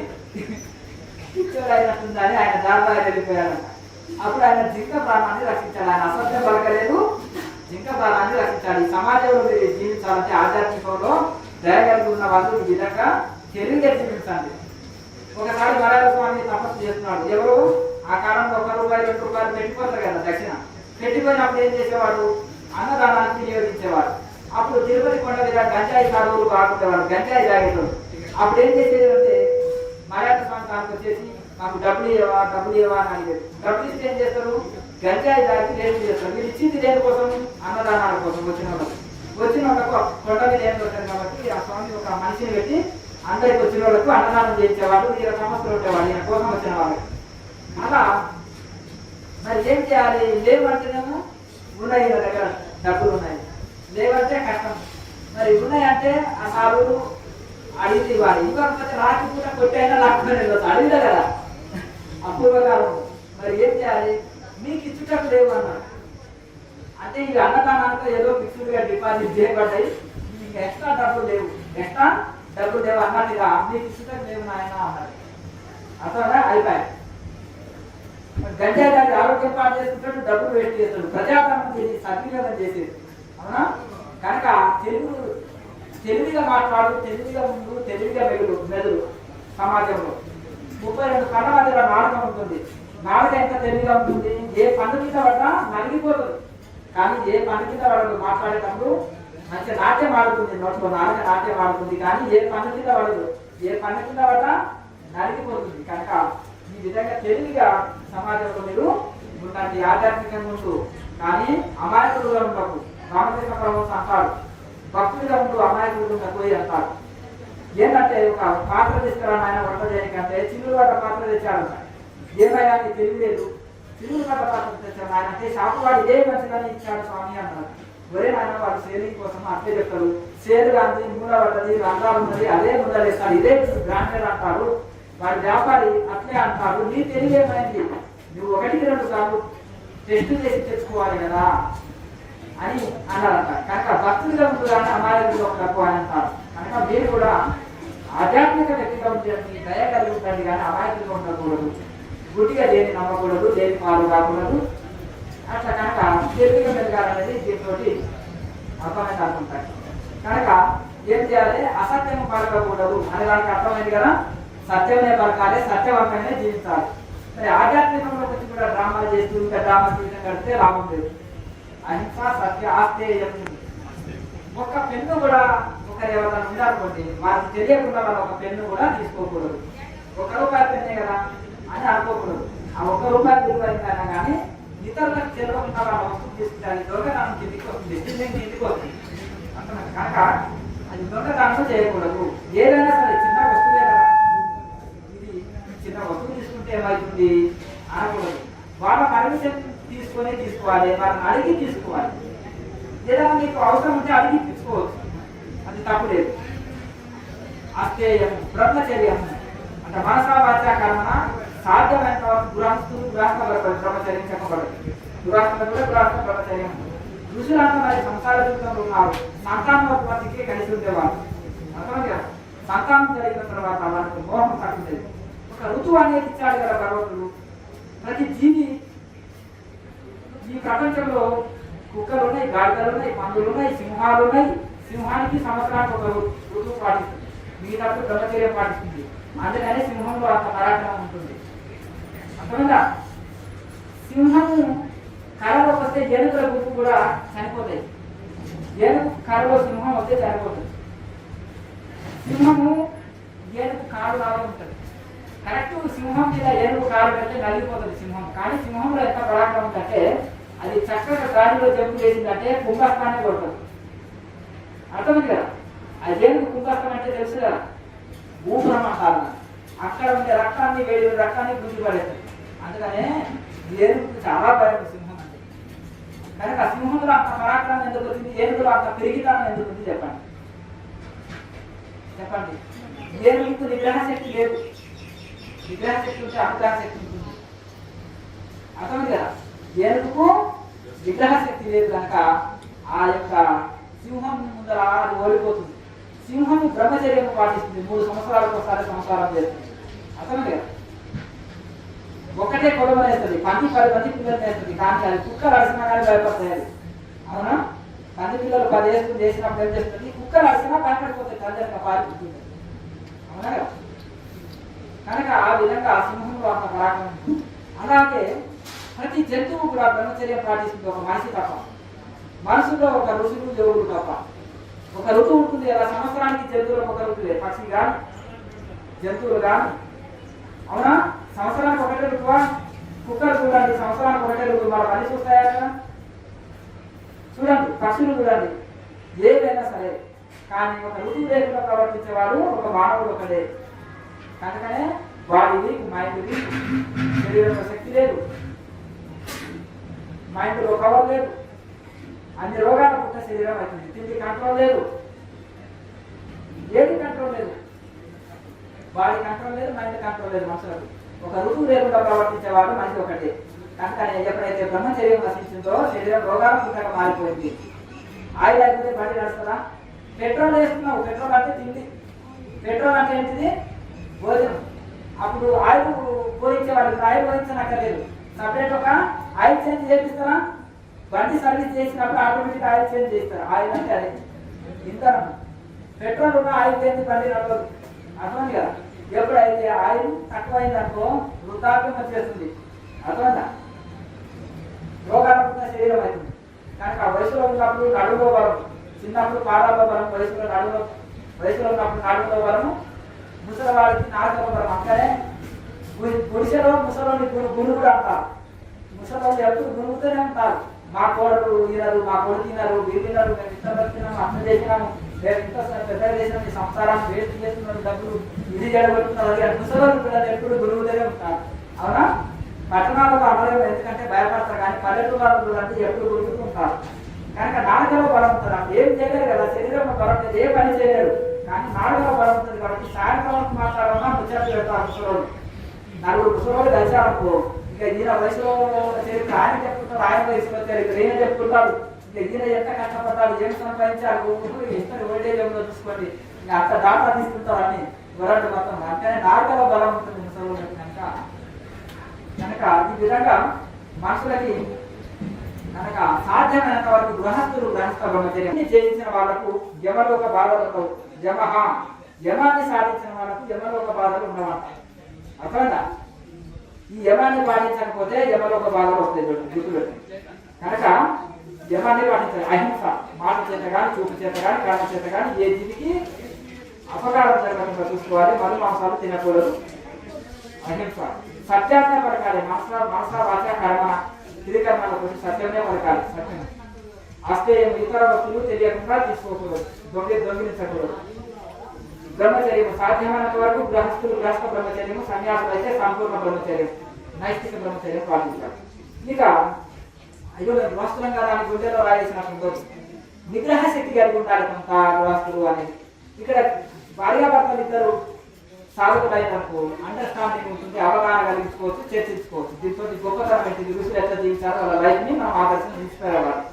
పిచ్చోడు అయినట్టుందని ఆయన దారిలో వెళ్ళిపోయాడు. అప్పుడు ఆయన జింక ప్రాణాన్ని రక్షించాడు. ఆయన అసత్యం పలకలేదు, జింక ప్రాణాన్ని రక్షించాడు. ఈ సమాజంలో మీరు జీవించాలంటే ఆధ్యాత్మికంలో దయగలిగి ఉన్న వాళ్ళు ఈ విధంగా తెలివిగా జీవించండి. ఒకసారి వరాల స్వామి తపస్సు చేస్తున్నాడు. ఎవరు ఆ కాలంలో ₹1, ₹2 పెట్టిపోతారు కదా దక్షిణ. పెట్టిపోయినప్పుడు ఏం చేసేవాడు, అన్నదానానికి వినియోగించేవాడు. అప్పుడు తిరుపతి కొండ మీద గంజాయి సాగులు బాగుండేవాడు, గంజాయి తాగేటోడు. అప్పుడు ఏం చేసేది అంటే మర్యాద స్వామి వచ్చేసి మాకు డబ్బులు ఇవ్వవా అని అడిగేది. డబ్బులు ఇస్తే ఏం చేస్తారు, గంజాయి తాగి లేట్ చేస్తారు. మీరు ఇచ్చింది దేనికోసం, అన్నదానాల కోసం. వచ్చిన వాళ్ళకు కొండ మీద ఏం పెట్టారు కాబట్టి ఆ స్వామి ఒక మనిషిని పెట్టి అందరికి వచ్చిన వాళ్ళకు అన్నదానం చేసేవాళ్ళు, ఈయన సమస్యలు ఉండేవాళ్ళు, ఈయన కోసం వచ్చిన వాళ్ళు. అలా మరి ఏం చేయాలి? లేవంటేనేమో ఉన్నాయి, ఈయన దగ్గర డబ్బులు ఉన్నాయి, లేవంటే కష్టం. మరి ఉన్నాయంటే ఆ సాగులు అడిగి ఇవ్వాలి, ఇవ్వకపోతే రాత్రి పూట కొట్టైనా లాక్కుని వెళ్ళొచ్చు, అడిగితే కదా అపూర్వకాలం. మరి ఏం చేయాలి? మీకు ఇచ్చుటకు లేవు అన్నారు అంటే ఇక అన్నదానానికి ఏదో ఫిక్స్డ్గా డిపాజిట్ చేయబడ్డాయి, మీకు ఎక్స్ట్రా డబ్బులు లేవు, ఎక్స్ట్రా డబ్బులు లేవు అన్నట్టుగా మీకు ఇచ్చుటకు లేవు నాయన అన్నారు. అసలు అయిపోయాయి. గంజా గారి ఆరోగ్యం పాటు చేసుకుంటాడు, డబ్బులు వేస్ట్ చేస్తాడు, ప్రజాధనం చేసి సద్వినియోగం చేసేది. అవునా? కనుక తెలివిగా మాట్లాడు, తెలివిగా ముందు, తెలివిగా మెదులు సమాజంలో. 32 కళ్ళ మధ్యలో నాటకం ఉంటుంది. నాటకం ఎంత తెలివిగా ఉంటుంది? ఏ పన్ను కింద పడ్డా నలిగిపోతుంది, కానీ ఏ పన్ను కింద పడదు. మాట్లాడేటప్పుడు మంచి నాట్యం ఆడుతుంది, నోట్లో నాట్యం ఆడుతుంది, కానీ ఏ పన్ను కింద పడదు. ఏ పన్ను కింద పడ్డా నలిగిపోతుంది. కనుక ఈ విధంగా తెలివిగా సమాజంలో మీరు ఉండండి, ఆధ్యాత్మికంగా ఉంటూ, కానీ అమాయకులుగా ఉండకు. రామకృష్ణ పరమహంస అంటారు, భక్తులుగా ఉంటూ అమాయకులు పోయి అంటారు. ఏంటంటే ఒక పాత్ర తీసుకురాని ఆయన వంట చేయకంటే చిల్లులు పడ్డ పాత్ర తెచ్చాడు. ఏమైనా తెలివి లేదు, చిల్లులు పడ్డ పాత్ర తెచ్చాడు ఆయన అంటే షాపువాడు ఇదే మంచిదని ఇచ్చాడు స్వామి అన్నారు. ఒరే నాయన వాడు సేలింగ్ కోసం అట్లే చెప్తారు, సేలు కానీ మూల పడ్డది, రంధ్రాలు ఉన్నది, అదే ముందరేస్తాడు, ఇదే బ్రాండెడ్ అంటారు, వాడి వ్యాపారి అట్లే అంటారు. నీ తెలివి ఏమైంది? నువ్వు 1-2 సార్లు టెస్ట్ చేసి తెచ్చుకోవాలి కదా అని అన్నారంట. కనుక భక్తులుగా ఉంటుందని అమాయకులుగా తక్కువ అని అంటారు. కనుక మీరు కూడా ఆధ్యాత్మిక వ్యక్తిగా ఉంటుంది, దయ కలిగి ఉంటుంది, కానీ అమాయకులుగా ఉండకూడదు, గుడ్డిగా దేన్ని నమ్మకూడదు, దేని పాలు కాకూడదు. అట్లా కనుక తెలివిగా మెలగాలనేది దీంతో అర్థమైంది అనుకుంటారు. కనుక ఏం చేయాలి? అసత్యం పలకకూడదు అనే దానికి అర్థమైంది కదా. సత్యమే పలకాలి, సత్యవంతంగానే జీవించాలి. మరి ఆధ్యాత్మికంలో వచ్చి కూడా డ్రామాలు చేస్తూ ఇంకా డ్రామా జీవితం కడితే లాభం లేదు. అహింస సత్య ఆస్తేయం. ఒక పెన్ను కూడా ఒకరు ఎవరైనా ఉండాలనుకోండి, వారికి తెలియకుండా వాళ్ళు ఒక పెన్ను కూడా తీసుకోకూడదు. ₹1 పెన్నే కదా అని అనుకోకూడదు. ఆ ₹1 విలువైందన్నా కానీ ఇతరులకు తెలియకుండా వాళ్ళ వస్తువు తీసుకుంటారు. దొంగతనం కిందికి వస్తుంది, కిందికి వస్తుంది. కనుక అది దొంగతనం చేయకూడదు. ఏదైనా సరే చిన్న వస్తువే కదా, ఇది చిన్న వస్తువు తీసుకుంటే ఏమవుతుంది అనకూడదు. వాళ్ళ పర్మిషన్ తీసుకొని తీసుకోవాలి, వాళ్ళని అడిగి తీసుకోవాలి. ఏదైనా మీకు అవసరం ఉంటే అడిగి తీసుకోవచ్చు, అది తప్పు లేదు. అస్థేయం బ్రహ్మచర్యం అంటే మనసా వాచా కర్మణ సాధ్యమైనంత వరకు గృహస్థ బ్రహ్మచర్యం చెప్పబడదు. గృహస్థ బ్రహ్మచర్యం. ఋషులంతా మరి సంసార జీవితంలో ఉన్నారు, సంతానోత్పత్తికి కలిసి ఉండేవారు. అర్థమైంది కదా. సంతానం జరిగిన తర్వాత వాళ్ళకి మోహం తగ్గుతుంది. ఒక ఋతువు అనేది ఇచ్చాడు కదా భగవంతుడు. ప్రతి జీవి ఈ ప్రపంచంలో కుక్కలు ఉన్నాయి, గాడిదలు ఉన్నాయి, పందులు ఉన్నాయి, సింహాలు ఉన్నాయి. సింహానికి సంవత్సరానికి ఒక ఋతువు పాటిస్తుంది, మిగతాప్పుడు బ్రహ్మచర్యం పాటిస్తుంది. అందుకనే సింహంలో అంత పరాక్రమం ఉంటుంది. అర్థమైందా? సింహము కళలోకి వస్తే ఏనుగుల గుంపు కూడా చనిపోతాయి. ఏనుగు కళలో సింహం వస్తే చనిపోతుంది. సింహము ఏనుగు కాలు లాగా ఉంటుంది. కరెక్ట్ సింహం మీద ఏనుగు కాలు పెడితే నలిగిపోతుంది సింహం. కానీ సింహంలో ఎంత పరాక్రమం ఉందంటే అది చక్కగా గాలిలో జంపు చేసిందంటే కుంభస్థానే కొడుతుంది. అర్థమైంది కదా. ఆ ఏనుగు కుంభస్థం అంటే తెలుసు కదా, భూపురం అంటారు. అక్కడ ఉండే రక్తాన్ని వేడి రక్తాన్ని గుంజి పడేస్తుంది. అందుకనే ఏనుగుకి చాలా భయం సింహం అంటే. కనుక సింహంలో అంత పరాక్రమం ఎందుకు వచ్చింది, ఏనుగులో అంత పెరిగితానం ఎందుకు ఉంది చెప్పండి. చెప్పండి. ఏనుగుకు నిగ్రహ శక్తి లేదు. నిగ్రహ శక్తి ఉంటే అనుగ్రహ శక్తి ఉంటుంది. అర్థమైంది కదా. ఏనుగుకు విగ్రహ శక్తి లేదు కనుక ఆ యొక్క సింహం ముందర అది ఓడిపోతుంది. సింహం బ్రహ్మచర్యం పాటిస్తుంది, 3 సంవత్సరాలకు ఒకసారి సంసారం చేస్తుంది. అర్థమైంది కదా. ఒక్కటే కొడవ వేస్తుంది, 10 మంది పిల్లలు వేస్తుంది, కానీ అది కుక్కలు అడిసినా కానీ భయపడతాయి. అవునా? 10 పిల్లలు 10 వేసుకుని చేసినప్పుడు ఏం చేస్తుంది, కుక్కలు అడిసినా భయపడిపోతాయి, తల్లి పారిపోతుంది. అవునా కదా. కనుక ఆ విధంగా ఆ సింహంలో అంత పరాక్రమం. అలాగే ప్రతి జంతువు కూడా బ్రహ్మచర్యం పాటిస్తుంది, ఒక మనిషి తప్ప. మనసులో ఒక ఋషులు దేవుడు తప్ప. ఒక ఋతువు ఉంటుంది కదా, సంవత్సరానికి జంతువులకు ఒక ఋతువే, పక్షి కానీ జంతువులు కానీ. అవునా? సంవత్సరానికి ఒకటే ఋతువా? కుక్కలు చూడండి, సంవత్సరానికి ఒకటే ఋతువు. మన మనిషి వస్తాయా కదా చూడండి, పక్షులు చూడండి, ఏదైనా సరే కానీ ఒక ఋతువు లేకుండా ప్రవర్తించేవాడు ఒక మానవుడు ఒకడే. కనుకనే బాడీది మైండ్ది శరీరంలో శక్తి లేదు, మైండ్లో పవర్ లేదు, అన్ని రోగాల పుట్ట శరీరం అవుతుంది. తిండి కంట్రోల్ లేదు, ఏది కంట్రోల్ లేదు, బాడీ కంట్రోల్ లేదు, మైండ్ కంట్రోల్ లేదు. మనుషులకు ఒక ఋతువు లేకుండా ప్రవర్తించేవాడు మనిషి ఒకటే. కనుక ఎప్పుడైతే బ్రహ్మచర్యం నశించిందో శరీరం రోగాల పుట్టగా మారిపోయింది. ఆయిల్ అయిపోతే బండి నడుస్తుందా? పెట్రోల్ వేస్తున్నావు, పెట్రోల్ అంటే తిండి, పెట్రోల్ అంటే ఏంటిది? భోజనం. అప్పుడు ఆయిల్ పోయించే వాళ్ళకి ఆయిల్ పోయించనక్కర్లేదు, సపరేట్ ఒక ఆయిల్ చేంజ్ చేపిస్తారా? బండి సర్వీస్ చేసినప్పుడు ఆటోమేటిక్ ఆయిల్ చేంజ్ చేస్తారు. ఆయిల్ అంటే అదే ఇంధనం. పెట్రోల్ ఉన్న ఆయిల్ చేంజ్ బండి నడవదు, అర్థమైంది కదా? ఎప్పుడైతే ఆయిల్ తక్కువైందనుకో వృద్ధాప్యం వచ్చేస్తుంది, అర్థమైందా? రోగాలకు శరీరం అవుతుంది. కనుక ఆ వయసులో ఉన్నప్పుడు నడుములో బలం, చిన్నప్పుడు పాదాల్లో బలం, వయసులో ఉన్నప్పుడు నడుములో బలము, ముసలి వాడికి నాలుగులో బలం. అంటేనే గుడిసెలో ముసలోని గురువుడు అంటారు. ముసలోళ్ళు ఎప్పుడు గురువుతూనే ఉంటారు. మా కోడలు తినరు, మా కొడుకు తినరు, వీరు తినరు, మేము ఇంత బతికినాము, అర్థం చేసినాము, మేము ఇంత పెద్దగా చేసినాం, ఈ సంసారాన్ని వేస్ట్ చేస్తున్నాం, డబ్బులు ఇది జడగొట్టున్నారు. ముసలోళ్ళు పిల్లలు ఎప్పుడు గురువుతూనే ఉంటారు. అవునా? పట్టణాలలో అమలు ఎందుకంటే భయపడతారు, కానీ పల్లెటూరు అంటే ఎప్పుడు గుర్తుకుంటారు. కనుక నాలుగలో బలం ఉంటుంది. అప్పుడు ఏం చేయలేరు కదా, శరీరంలో బలం లేదు, ఏ పని చేయలేరు. కానీ నాలుగలో బలం ఉంటుంది కాబట్టి సాయంకాలం మాట్లాడాలన్నా ముచ్చట్లు పెడతారు ముసలోళ్ళు. నలుగురు ముసలోళ్ళు కలిసారనుకో, ఇక ఈయన వయసులో చరిత్ర ఆయన చెప్పుకుంటారు, ఆయన వయసులో చరిత్ర ఈయన చెప్పుకుంటారు. ఇక ఈయన ఎంత కష్టపడ్డాడు, ఏం సంపాదించారు, ఎంత ఓల్టేజ్ ఏమో చూసుకోండి, ఇక అంత డాటా తీసుకుంటారని వరల్డ్ మొత్తం. అంటేనే నాలుగలో బలం ఉంటుంది ముసలోళ్ళకి. కనుక ఈ విధంగా మనుషులకి కనుక సాధ్యమైనంత వరకు గృహస్థులు గృహస్థ బ్రహ్మచర్యం చేయించిన వాళ్ళకు యమలోక బాధలు యమాన్ని సాధించిన వాళ్ళకు యమలోక బాధలు ఉండవంట. అర్థమైందా? ఈ యమాన్ని పాటించకపోతే యమలోక బాధలు వస్తాయి గుర్తులు. కనుక యమాన్ని పాటించాలి. అహింస, మాట చేత కానీ, చూపు చేత కానీ, కర్మ చేత కానీ ఏ జీవికి అపకారం జరగకుండా చూసుకోవాలి. మరు మాంసాలు తినకూడదు. అహింస. సత్యాన్ని పలకాలి. మనస వాచ కర్మ త్రికర్మాల కోసం సత్యమే పలకాలి. సత్యం. అస్తేయం, ఇతర వస్తువులు తెలియకుండా తీసుకోకూడదు, దొంగిలించకూడదు. బ్రహ్మచర్యం సాధ్యమైనంత వరకు గృహస్థులు గృహస్థ బ్రహ్మచర్యము, సన్యాసులు అయితే సంపూర్ణ బ్రహ్మచర్యం, నైష్టిక బ్రహ్మచర్యం పాటించాలి. ఇక అయ్యో గృహస్థులం కదా అని గుండెలో రాయేసినట్టు నిగ్రహ శక్తి కలిగి ఉండాలి కొంత గృహస్థులు అనేది. ఇక్కడ భార్యాభర్తలు ఇద్దరు సాధకులైనప్పుడు అండర్స్టాండింగ్ ఉంటుంది, అవగాహన కలిగించుకోవచ్చు, చర్చించుకోవచ్చు. దీంతో గొప్పతనం ఏంటి, ఋషులు ఎట్లా జీవించారో వాళ్ళ లైఫ్ ని మనం ఆదర్శం ఇన్స్పైర్ అవ్వాలి.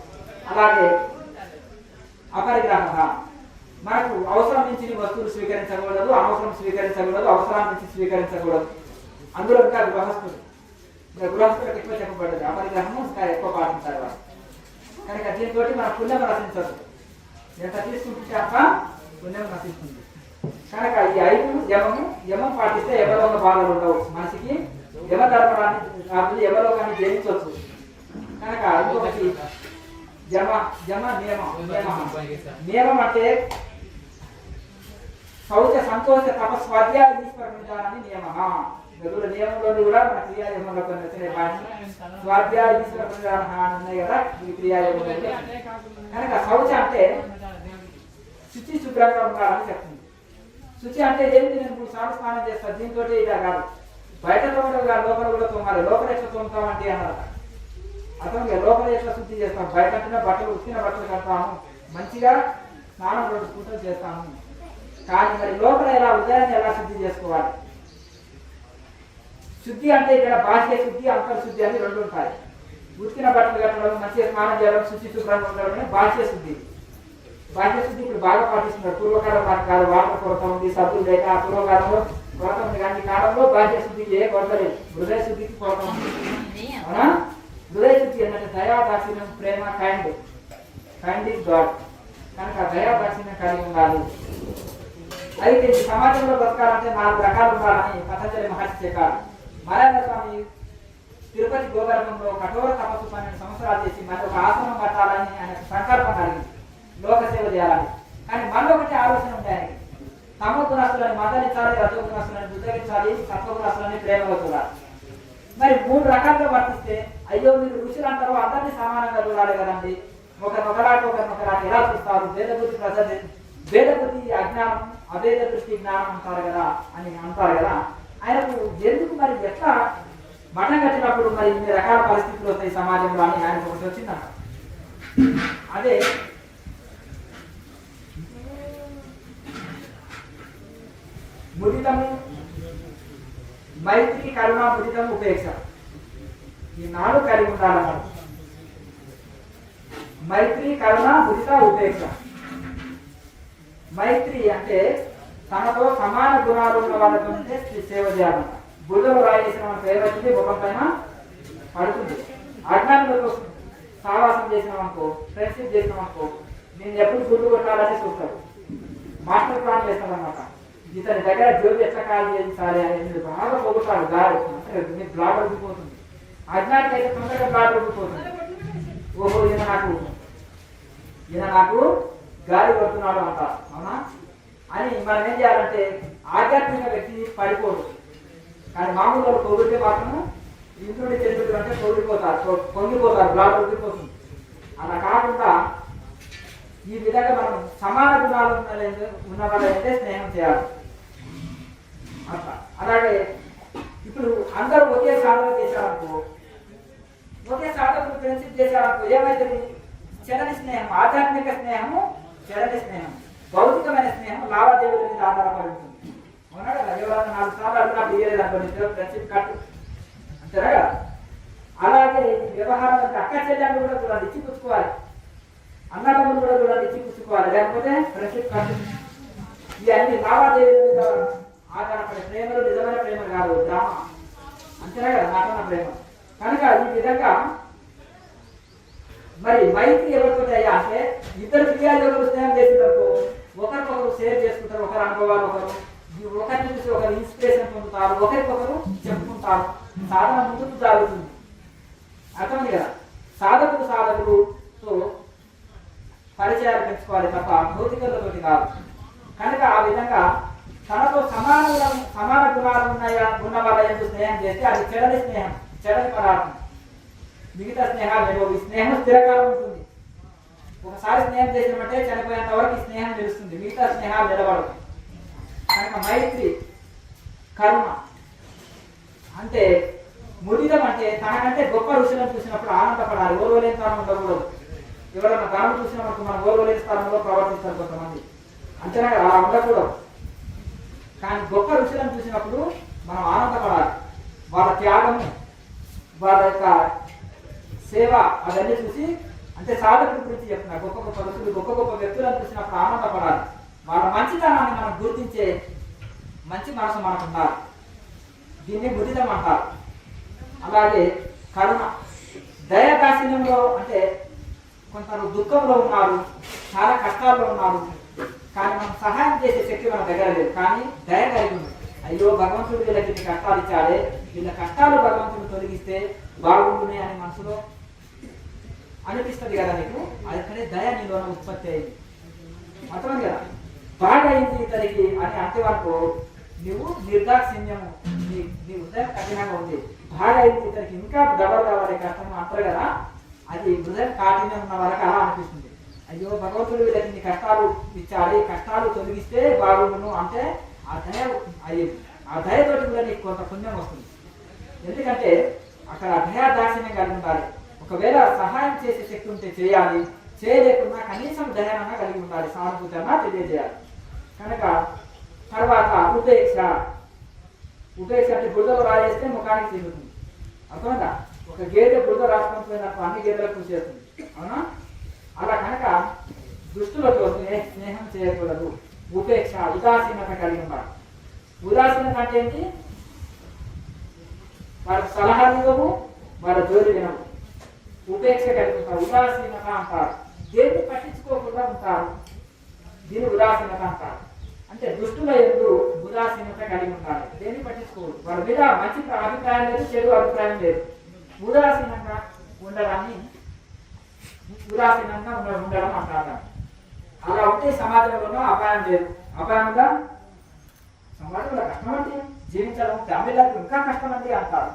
అలాగే అపరిగ్రహ, మనకు అవసరం నుంచి వస్తువులు స్వీకరించకూడదు, అనవసరం స్వీకరించకూడదు, అవసరాన్ని నుంచి స్వీకరించకూడదు. అందులో ఇంకా గృహస్థులకు ఎక్కువ చెప్పబడ్డది. అపరిగ్రహము ఇంకా ఎక్కువ పాటించాలి వాళ్ళు. కనుక దీంతో మన పుణ్యం రచించదు, ఎంత తీసుకుంటే తప్ప పుణ్యం రచిస్తుంది. కనుక ఈ 5 యమం పాటిస్తే యమలోక బాధలు ఉండవు. మనిషికి యమధర్మరాన్ని యమలోకాన్ని జయించవచ్చు. కనుక ఇంకొకటి నియమం అంటే శౌచ సంతోష తపస్వాధ్యాయ ఈశ్వర విధానాన్ని నియమ. గదుల నియమంలోని కూడా మన క్రియాయమంలో కొన్ని వచ్చినాయి. స్వాధ్యాయ ఈశ్వర విధానం ఉన్నాయి కదా ఈ క్రియాయమం. కనుక శౌచ అంటే శుచి శుభ్రంగా ఉండాలని చెప్తుంది. శుచి అంటే ఏంటి, నేను 3 సార్లు స్నానం చేస్తాను, దీంతో ఇలా కాదు. బయట తోమడం కాదు, లోపల కూడా తోమాలి. లోపల ఎట్లా తోముతామంటే అన్నారు. అతను లోపల ఎట్లా శుద్ధి చేస్తాం, బయట బట్టలు ఉత్తిన బట్టలు కడతాము, మంచిగా స్నానం 2 పూటలు చేస్తాము. కానీ మరి లోపల ఎలా ఉదయాన్ని ఎలా శుద్ధి చేసుకోవాలి? శుద్ధి అంటే ఇక్కడ బాహ్య శుద్ధి, అంతర్శుద్ధి అని 2 ఉంటాయి. ఉత్తిన బట్టలు కట్టడం, మంచిగా స్నానం చేయడం, శుచి శుభ్రంగా ఉండడం బాహ్య శుద్ధి. బాహ్య శుద్ధి ఇప్పుడు బాగా పాటిస్తున్నారు. పూర్వకాలం కాదు, వాటర్ కొరత ఉంది, సబ్బులు లేక పూర్వకాలంలో కొరత ఉంది. కానీ ఈ కాలంలో బాహ్య శుద్ధికి ఏ కొరత లేదు, హృదయ శుద్ధికి కొరత ఉంది. అవునా? హృదయ శుద్ధి ఏంటంటే దయా దాక్షిణ్యం, ప్రేమ, కైండ్ ఇస్ గాడ్. కనుక దయా దాక్షిణ్యం కలిగి ఉండాలి. అయితే ఈ సమాజంలో బతకాలంటే 4 రకాలు ఉండాలని పతంజలి మహర్షి చెప్పారు. నారాయణ స్వామి తిరుపతి గోకర్ణంలో కఠోర తపస్సు 12 సంవత్సరాలు చేసి మరి ఒక ఆశ్రమం కట్టాలని ఆయనకు సంకల్పం కలిగింది, లోక సేవ చేయాలని. కానీ మనలో ఒకటి ఆలోచన ఉంది ఆయనకి, తమోగుణస్తులని మదలించాలి, రజోగుణస్తులని బుద్ధగించాలి, సత్వగుణస్తులని ప్రేమగా చూడాలి. మరి 3 రకాలుగా వర్తిస్తే అయ్యో మీరు ఋషులు అంటారు, అందరినీ సమానంగా చూడాలి కదండి, ఒకరినొకరాటి ఎలా చూస్తారు, భేద బుద్ధి భేద బుద్ధి అజ్ఞానం, అభేద దృష్టి జ్ఞానం అంటారు కదా అని అంటారు కదా. ఆయనకు ఎందుకు మరి ఎట్లా మఠం కట్టినప్పుడు మరి ఇన్ని రకాల పరిస్థితులు వస్తాయి సమాజంలో అని ఆయనకు ఒకటి వచ్చిందంట. అదే ముదితము, మైత్రి, కరుణ, ముదితము, ఉపేక్ష ఈ 4 కలిగి ఉండాలన్నారు. మైత్రి, కరుణ, ముదిత, ఉపేక్ష. మైత్రి అంటే తనతో సమాన గుణాలు ఉన్న వాళ్ళతో సేవ చేయాలన్నమాట. బుద్ధులు రాయేసిన మన సేవ వచ్చింది ముఖం పైన పడుతుంది. అజ్ఞానులతో సావాసం చేసినామనుకో, ఫ్రెండ్షిప్ చేసినామనుకో, నేను ఎప్పుడు గుర్తు కొట్టాలని చూస్తాడు, మాస్టర్ ప్లాన్ చేస్తాడనమాట. ఇతని దగ్గర జ్యోతి ఎట్లా కాల్ చేయించాలి అనేది బాగా పొగుతాడు. గాలి మీకు బ్లాడ్ ఉడికిపోతుంది. అజ్ఞానికి అయితే తొందరగా బ్లాడ్ ఉడికిపోతుంది. ఓహో ఈయన నాకు గాలి కొడుతున్నాడు అంట, అవునా అని మనం ఏం చేయాలంటే ఆధ్యాత్మిక వ్యక్తి పడిపోడు. కానీ మామూలు వాళ్ళు పొగిడితే మాత్రము ఇంద్రుడి చంద్రుడు అంటే పొంగిపోతారు, బ్లాడ్ ఉడికిపోతుంది. అలా కాకుండా ఈ విధంగా మనం సమాన గుణాలు ఉన్న వాళ్ళైతే స్నేహం చేయాలి అట్లా. అలాగే ఇప్పుడు అందరూ ఒకే సాధన చేశారనుకో, ఒకే సాధనకు ఫ్రెండ్షిప్ చేశారనుకో ఏమైతుంది? చెడని స్నేహం, ఆధ్యాత్మిక స్నేహము చెడని స్నేహం, భౌతికమైన స్నేహం లావాదేవీల మీద ఆధారపడి ఉంటుంది. అవునా కదా? ఎవరన్నా 4 సార్లు అడిగినప్పుడు ఇయ్యలేదనుకోండి, ఫ్రెండ్షిప్ కట్టు అంటారా కదా. అలాగే ఈ వ్యవహారాలు అక్క చెల్లెళ్ళు కూడా చూడాలి, ఇచ్చి పుచ్చుకోవాలి. అన్నదమ్ములు కూడా చూడాలి, ఇచ్చి పుచ్చుకోవాలి. లేకపోతే ఫ్రెండ్షిప్ కట్టు. ఇవన్నీ లావాదేవీల మీద ఆధారపడే ప్రేమలు నిజమైన ప్రేమ కాదు, డ్రామా అంతేనా కదా, నాటన ప్రేమ. కనుక ఈ విధంగా మరి మైత్రి ఎవరితో అయ్యా అంటే ఇద్దరు ఫిర్యాదు ఎవరు స్నేహం చేసినప్పుడు ఒకరికొకరు షేర్ చేసుకుంటారు, ఒకరి అనుభవాలు ఒకరిని చూసి ఒకరు ఇన్స్పిరేషన్ పొందుతారు, ఒకరికొకరు చెప్పుకుంటారు, సాధన ముందుకు సాగుతుంది. అర్థమైంది కదా. సాధకులతో పరిచయాలు పెంచుకోవాలి తప్ప భౌతికలతోటి కాదు. కనుక ఆ విధంగా తనతో సమాన గుణాలు ఉన్న వాళ్ళ ఎందుకు స్నేహం చేస్తే అది చెడని స్నేహం, చెడని పదార్థం. మిగతా స్నేహాలు లేవు. ఈ స్నేహం స్థిరకాలం ఉంటుంది. ఒకసారి స్నేహం చేసినట్టే చనిపోయేంత వరకు ఈ స్నేహం తెలుస్తుంది, మిగతా స్నేహాలు నిలబడవు. కనుక మైత్రి, కరుణ అంటే ముదితం అంటే తనకంటే గొప్ప ఋషులను చూసినప్పుడు ఆనందపడాలి, ఓర్వలేని స్థానం ఉండకూడదు. ఎవరైనా ధనం చూసినప్పుడు మనం ఓర్వలేని స్థానంలో ప్రవర్తిస్తారు కొంతమంది, అంతేనా అలా ఉండకూడదు. కానీ గొప్ప ఋషులను చూసినప్పుడు మనం ఆనందపడాలి. వాళ్ళ త్యాగము, వాళ్ళ యొక్క సేవ అవన్నీ చూసి, అంటే సాధకుల గురించి చెప్తున్నా, గొప్ప గొప్ప ఋషులు గొప్ప గొప్ప వ్యక్తులను చూసినప్పుడు ఆనందపడాలి. వాళ్ళ మంచితనాన్ని మనం గుర్తించే మంచి మనసు మనకు ఉండాలి. దీన్ని ముదితం అంటారు. అలాగే కరుణ, దయాదాక్షిణ్యంలో అంటే కొందరు దుఃఖంలో ఉన్నారు, చాలా కష్టాల్లో ఉన్నారు, కానీ మనం సహాయం చేసే శక్తి మన దగ్గర లేదు, కానీ దయ కలిగి ఉంది. అయ్యో భగవంతుడు వీళ్ళకి ఇన్ని కష్టాలు ఇచ్చాడే, వీళ్ళ కష్టాలు భగవంతుడు తొలగిస్తే బాగుంటుంది అని మనసులో అనిపిస్తుంది కదా నీకు. అక్కడే దయ నీలోన ఉత్పత్తి అయింది. అర్థం కదా. బాగా అయింది ఇతనికి అని అంటే వరకు నువ్వు నిర్దాక్షిణ్యము, నీ హృదయం కఠినంగా ఉంది. బాగా అయింది ఇతనికి ఇంకా డబల్ కావాలి కష్టం అంటారు కదా, అది హృదయం కాఠిన్యం ఉన్న వరకు అలా అనిపిస్తుంది. అయ్యో భగవంతుడు వీళ్ళకి నీ కష్టాలు ఇచ్చాడు, కష్టాలు తొలగిస్తే బాగుండును అంటే ఆ దయ అయ్యేది. ఆ దయతోటి కూడా నీకు కొంత పుణ్యం వస్తుంది. ఎందుకంటే అక్కడ దయా దాక్షిణ్యం కలిగి ఉండాలి. ఒకవేళ సహాయం చేసే శక్తి ఉంటే చేయాలి, చేయలేకున్నా కనీసం దయానన్నా కలిగి ఉండాలి, సానుభూతి అన్నా తెలియజేయాలి. కనుక తర్వాత ఉపేక్ష అంటే బురదలో రాజేస్తే ముఖానికి తిరుగుతుంది. అర్థమైందా? ఒక గేదె బురద రాసుకొని పోయినప్పుడు అన్ని గేదెలకు చూసేస్తుంది, అవునా? అలా కనుక దుష్టులతో స్నేహం చేయకూడదు. ఉపేక్ష, ఉదాసీనత కలిగి ఉండాలి. ఉదాసీనత అంటే ఏంటి? వాళ్ళకి సలహాలు ఇవ్వము, వాళ్ళ జోలి వినము. ఉపేక్ష కలిగి ఉంటారు, ఉదాసీనత అంటారు. దేన్ని పట్టించుకోకుండా ఉంటారు, దీన్ని ఉదాసీనత అంటారు. అంటే దుష్టుల యందు ఉదాసీనత కలిగి ఉండాలి, దేన్ని పట్టించుకోరు. వాళ్ళ మీద మంచి అభిప్రాయం లేదు, చెడు అభిప్రాయం లేదు. ఉదాసీనంగా ఉండడం అంటారు. అలా ఉంటే సమాజంలో అపాయం లేదు. అపాయంగా సమాజంలో కష్టం అంటే జీవించడం, ఫ్యామిలీలకు ఇంకా కష్టం అండి అంటారు.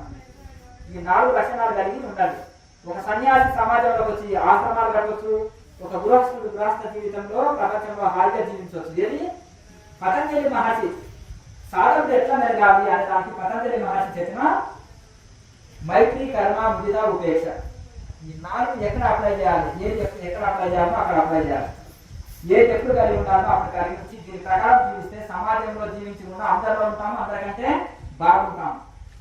ఈ 4 లక్షణాలు కలిగి ఉండాలి. ఒక సన్యాసి సమాజంలోకి వచ్చి ఆశ్రమాలు కట్టవచ్చు, ఒక గృహస్థ జీవితంలో ప్రపంచంలో హాయిగా జీవించవచ్చు. ఏది పతంజలి మహర్షి సాధనలు ఎట్లా మెరగాలి అనే దానికి పతంజలి మహర్షి చెప్పిన మైత్రి, కర్మ, ముదిత, ఉపేక్ష ఈ 4 ఎక్కడ అప్లై చేయాలి, ఏది ఎక్కడ అప్లై చేయాలో అక్కడ అప్లై చేయాలి. ఏది ఎప్పుడు కలిగి ఉండాలో అప్పుడు కలిగి ఉంచి దీని ప్రకారం జీవిస్తే సమాజంలో జీవించి కూడా అందరిలో ఉంటాము, అందరికంటే బాగుంటాం.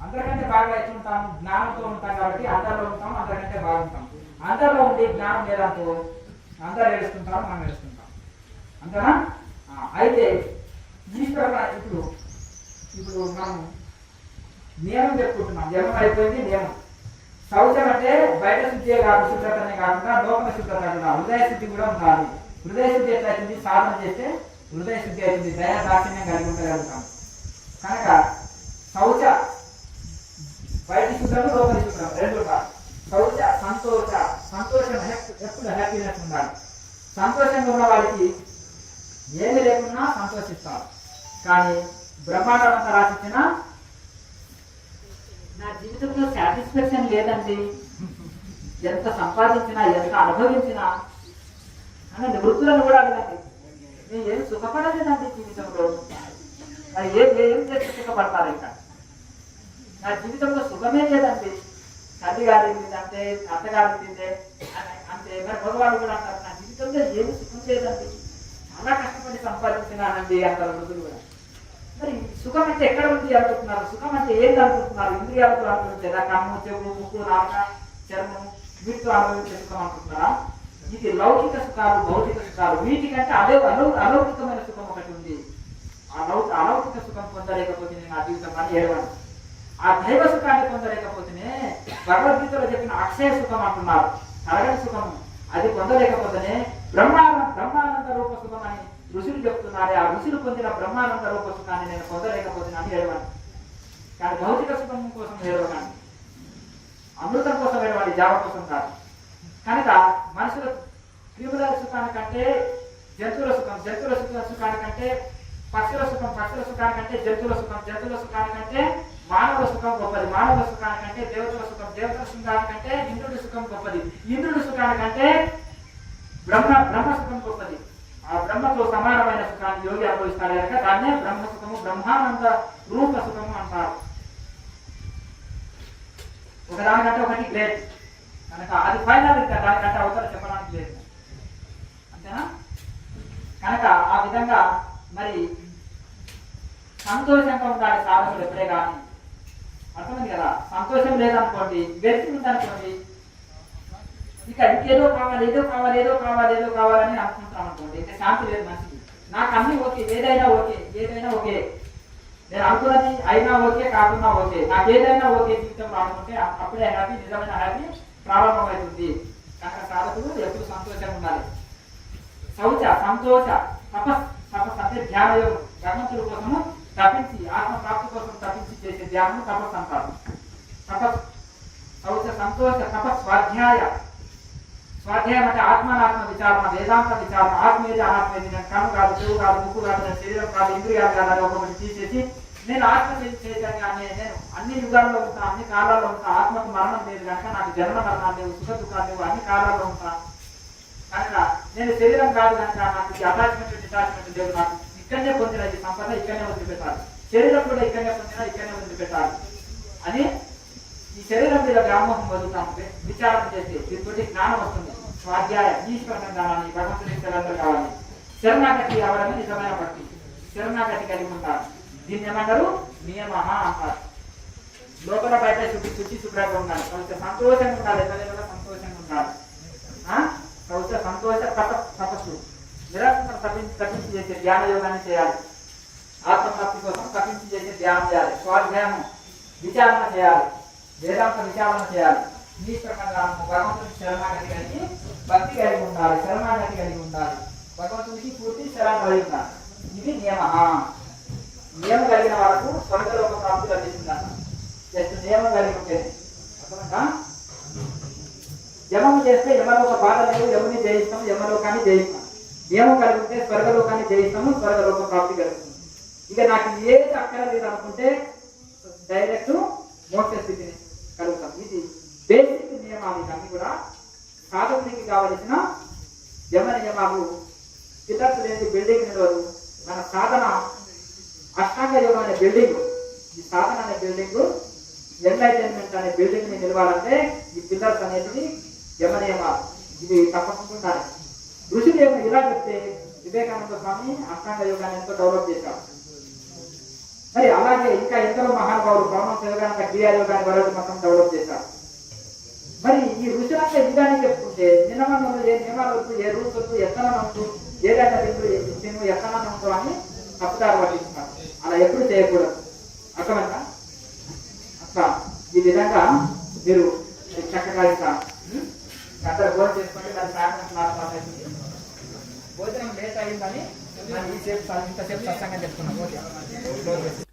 అందరికంటే బాగా ఎట్లుంటాము, జ్ఞానంతో ఉంటాం కాబట్టి అందరిలో ఉంటాం, అందరికంటే బాగుంటాం. అందరిలో ఉండి జ్ఞానం లేదంటూ అందరూ ఏడుస్తుంటారు, మనం ఏడుస్తుంటాం. అంతేనా? అయితే ఇప్పుడు మనం నియమం చెప్పుకుంటున్నాం. జన్మం అయిపోయింది నియమం. శౌచం అంటే బయట శుద్ధి కాదు, శుభ్రతనే కాకుండా లోపల శుభ్రత కూడా, హృదయ శుద్ధి కూడా ఉండాలి. హృదయ శుద్ధి ఎట్లా అవుతుంది? సాధన చేస్తే హృదయ శుద్ధి అవుతుంది, దయ దాక్షిణ్యం కలిగి ఉండగలుగుతాం. కనుక శౌచ బయట శుభ్రం, లోపలి శుభ్రం రెండు కాదు. శౌచ సంతోషం ఎప్పుడు హ్యాపీనెస్ ఉండాలి. సంతోషంగా ఉన్న వాడికి ఏమి లేకున్నా సంతోషిస్తారు. కానీ బ్రహ్మాండమంతా రాసిచ్చిన నా జీవితంలో సాటిస్ఫాక్షన్ లేదండి, ఎంత సంపాదించినా ఎంత అనుభవించినా అని వృత్తులను కూడా అడగండి, నేను ఏం సుఖపడలేదండి జీవితంలో, ఏం చేస్తే సుఖపడతారు? ఇంకా నా జీవితంలో సుఖమే లేదండి, తల్లి గారి అంటే అత్తగారి తిందే అంతే. మరి మగవాళ్ళు కూడా అంటారు, నా జీవితంలో ఏమి సుఖం లేదండి, చాలా కష్టపడి సంపాదించినానండి అంటారు వృద్ధులు కూడా. మరి సుఖం అంటే ఎక్కడ ఉంది అనుకుంటున్నారు? సుఖం అంటే ఏంటి అనుకుంటున్నారు? ఇంద్రియాలతో అనుభవించేదా? కన్ను, చెవు, ముక్కు, నాలుక, చర్మం వీటితో అనుభవించే సుఖం అనుకుంటున్నారా? ఇది లౌకిక సుఖాలు, భౌతిక సుఖాలు. వీటికంటే అలౌకికమైన సుఖం ఒకటి ఉంది. అలౌకిక సుఖం పొందలేకపోతే నా జీవితం అని ఏడవండి. ఆ దైవ సుఖాన్ని పొందలేకపోతేనే భగవద్గీతలో చెప్పిన అక్షయ సుఖం అంటున్నారు, తరగని సుఖం. అది పొందలేకపోతేనే బ్రహ్మానంద రూప సుఖం అని ఋషులు చెప్తున్నారే, ఆ ఋషులు పొందిన బ్రహ్మానంద రూప సుఖాన్ని నేను పొందలేకపోతున్నాను ఏడవండి. కానీ భౌతిక సుఖం కోసం ఏడవకండి, అమృతం కోసం ఏడవండి, జావ కోసం కాదు. కనుక మనుషుల క్రిముల సుఖానికంటే జంతువుల సుఖానికంటే పక్షుల సుఖానికంటే జంతువుల సుఖానికంటే మానవ సుఖం గొప్పది. మానవ సుఖానికంటే దేవతల సుఖానికంటే ఇంద్రుడి సుఖం గొప్పది. ఇంద్రుడి సుఖానికంటే బ్రహ్మ సుఖం గొప్పది. ఆ బ్రహ్మతో సమానమైన సుఖాన్ని యోగి అనుభవిస్తాడు కనుక దాన్నే బ్రహ్మ సుఖము, బ్రహ్మానంద రూప సుఖము అంటారు. ఒకదానికంటే ఒకటి గ్రేట్ కనుక అది ఫైనల్, ఇంకా దానికంటే అవతల చెప్పడానికి లేదు. అంతేనా? కనుక ఆ విధంగా మరి సంతోషంగా ఉండాలి సాధకులు ఎప్పుడే కానీ. అర్థమైంది కదా? సంతోషం లేదనుకోండి, వ్యక్తి ఉందనుకోండి, ఇక ఇంకేదో కావాలి కావాలని అనుకుంటాం అనుకోండి, ఇంకా శాంతి లేదు మనిషికి. నాకు అన్ని ఓకే, ఏదైనా ఓకే, నేను అనుకున్నది అయినా ఓకే, కాకుండా ఓకే, నాకు ఏదైనా ఓకే జీవితంలో అనుకుంటే అప్పుడే హ్యాపీ, నిజమైన హ్యాపీ ప్రారంభమవుతుంది. కనుక సాధకులు ఎప్పుడు సంతోషంగా ఉండాలి. శౌచ సంతోష తపస్సు అంటే ధ్యాన యోగం, భగవంతుడి కోసము తప్పించి, ఆత్మ ప్రాప్తి కోసం తప్పించి చేసే ధ్యానం తపస్సు అంటారు. శౌచ సంతోష స్వాధ్యాయం అంటే ఆత్మానాత్మ విచారణ, వేదాంత విచారణ. ఆత్మేది అనాత్మేది, నేను కన్ను కాదు, చెవు కాదు, ముక్కు కాదు, నేను శరీరం కాదు, ఇంద్రియాలు కాదు, ఒకటి తీసేసి నేను ఆత్మ చైతన్యాన్ని, నేను అన్ని యుగాల్లో ఉంటా, అన్ని కాలాల్లో ఉంటా, ఆత్మకు మరణం లేదు కనుక నాకు జన్మ మరణాలు లేవు, సుఖ దుఃఖాలు లేవు, అన్ని కాలాల్లో ఉంటా కనుక నేను శరీరం కాదు కనుక నాకు అటాచ్మెంట్ డిటాచ్మెంట్ లేవు, నాకు ఇక్కడనే పొందిన ఈ సంపద ఇక్కడనే వదిలిపెట్టాలి, శరీరం కూడా ఇక్కడనే పొందిన ఇక్కడనే వదిలిపెట్టాలి అని ఈ శరీరం మీద వ్యామోహం వదులుతాము. విచారణ చేసి దీనితోటి జ్ఞానం వస్తుంది. స్వాధ్యాయ ఈశ్వర జ్ఞానాన్ని, భగవంతుని శరణం కావాలి. శరణాగతి అవడమే నిజమైన భక్తి. శరణాగతి కలిగి ఉంటారు. దీన్ని ఏమంటారు? నియమ అంటారు. లోపల బయట శుచి శుభ్రంగా ఉండాలి. సంతోషంగా ఉండాలి, ఎదురు సంతోషంగా ఉండాలి. సంతోష తపస్సు నిరంతరం తప్పించి చేసే ధ్యాన యోగాన్ని చేయాలి. ఆత్మప్రాప్తి కోసం తప్పించి చేసే ధ్యానం చేయాలి. స్వాధ్యాయము విచారణ చేయాలి, వేదాంత విచారణ చేయాలి. ఈశ్వరంగా భగవంతునికి శరణాగతి కలిగి భక్తి కలిగి ఉండాలి, శరణాగతి కలిగి ఉండాలి, భగవంతునికి పూర్తి శరణ కలిగి ఉండాలి. ఇది నియమం కలిగిన వాళ్ళకు స్వర్గలోక ప్రాప్తి లభిస్తుందన్న. జస్ట్ నియమం కలిగి ఉంటే అర్థమంటా. యమము చేస్తే యమలోక బాధ లేదు, యముని జయిస్తాము, యమలోకాన్ని జయిస్తాం. నియమం కలిగి ఉంటే స్వర్గలోకాన్ని జయిస్తాము, స్వర్గలోక ప్రాప్తి కలుగుతుంది. ఇక నాకు ఏది అక్కర లేదు అనుకుంటే డైరెక్ట్ మోక్ష స్థితిని కలుగుతాం. ఇది బేసిక్ నియమాలు. అన్ని కూడా సాధకునికి కావలసిన యమ నియమాలు, పిల్లర్స్ లేని బిల్డింగ్ నిలవదు. మన సాధన అష్టాంగ యోగం అనే బిల్డింగ్, ఈ సాధన అనే బిల్డింగ్, ఎన్లైటైన్మెంట్ అనే బిల్డింగ్ ని నిలవాలంటే ఈ పిల్లర్స్ అనేది యమ నియమాలు, ఇవి తప్పకుండా ఉండాలి. ఋషులు ఏమో ఇలా చెప్తే వివేకానంద స్వామి అష్టాంగ యోగాన్ని ఎంతో డెవలప్ చేశారు. మరి అలాగే ఇంకా ఎందరో మహానుభావులు పరమహంస యోగాన్ని, క్రియా యోగాన్ని వరకు మొత్తం డెవలప్ చేశారు. మరి ఈ ఋషులంతా ఇదిగానే చెప్పుకుంటే నియమాలు, ఏ నియమాలు వద్దు, ఏ రూల్స్ వద్దు, ఎత్తనం వద్దు, ఏదైనా తిను ఎత్తనం ఉందో అని తప్పుదారు పట్టిస్తున్నారు. అలా ఎప్పుడు చేయకూడదు. అర్థమైందా? అట్లా ఈ విధంగా మీరు చక్కగా ఇంకా అందరూ భోజనం చేసుకుంటే దాని ప్రార్థన భోజనం లేట్ అయిందని ఇంతసేపు సత్సంగా చెప్తున్నాం.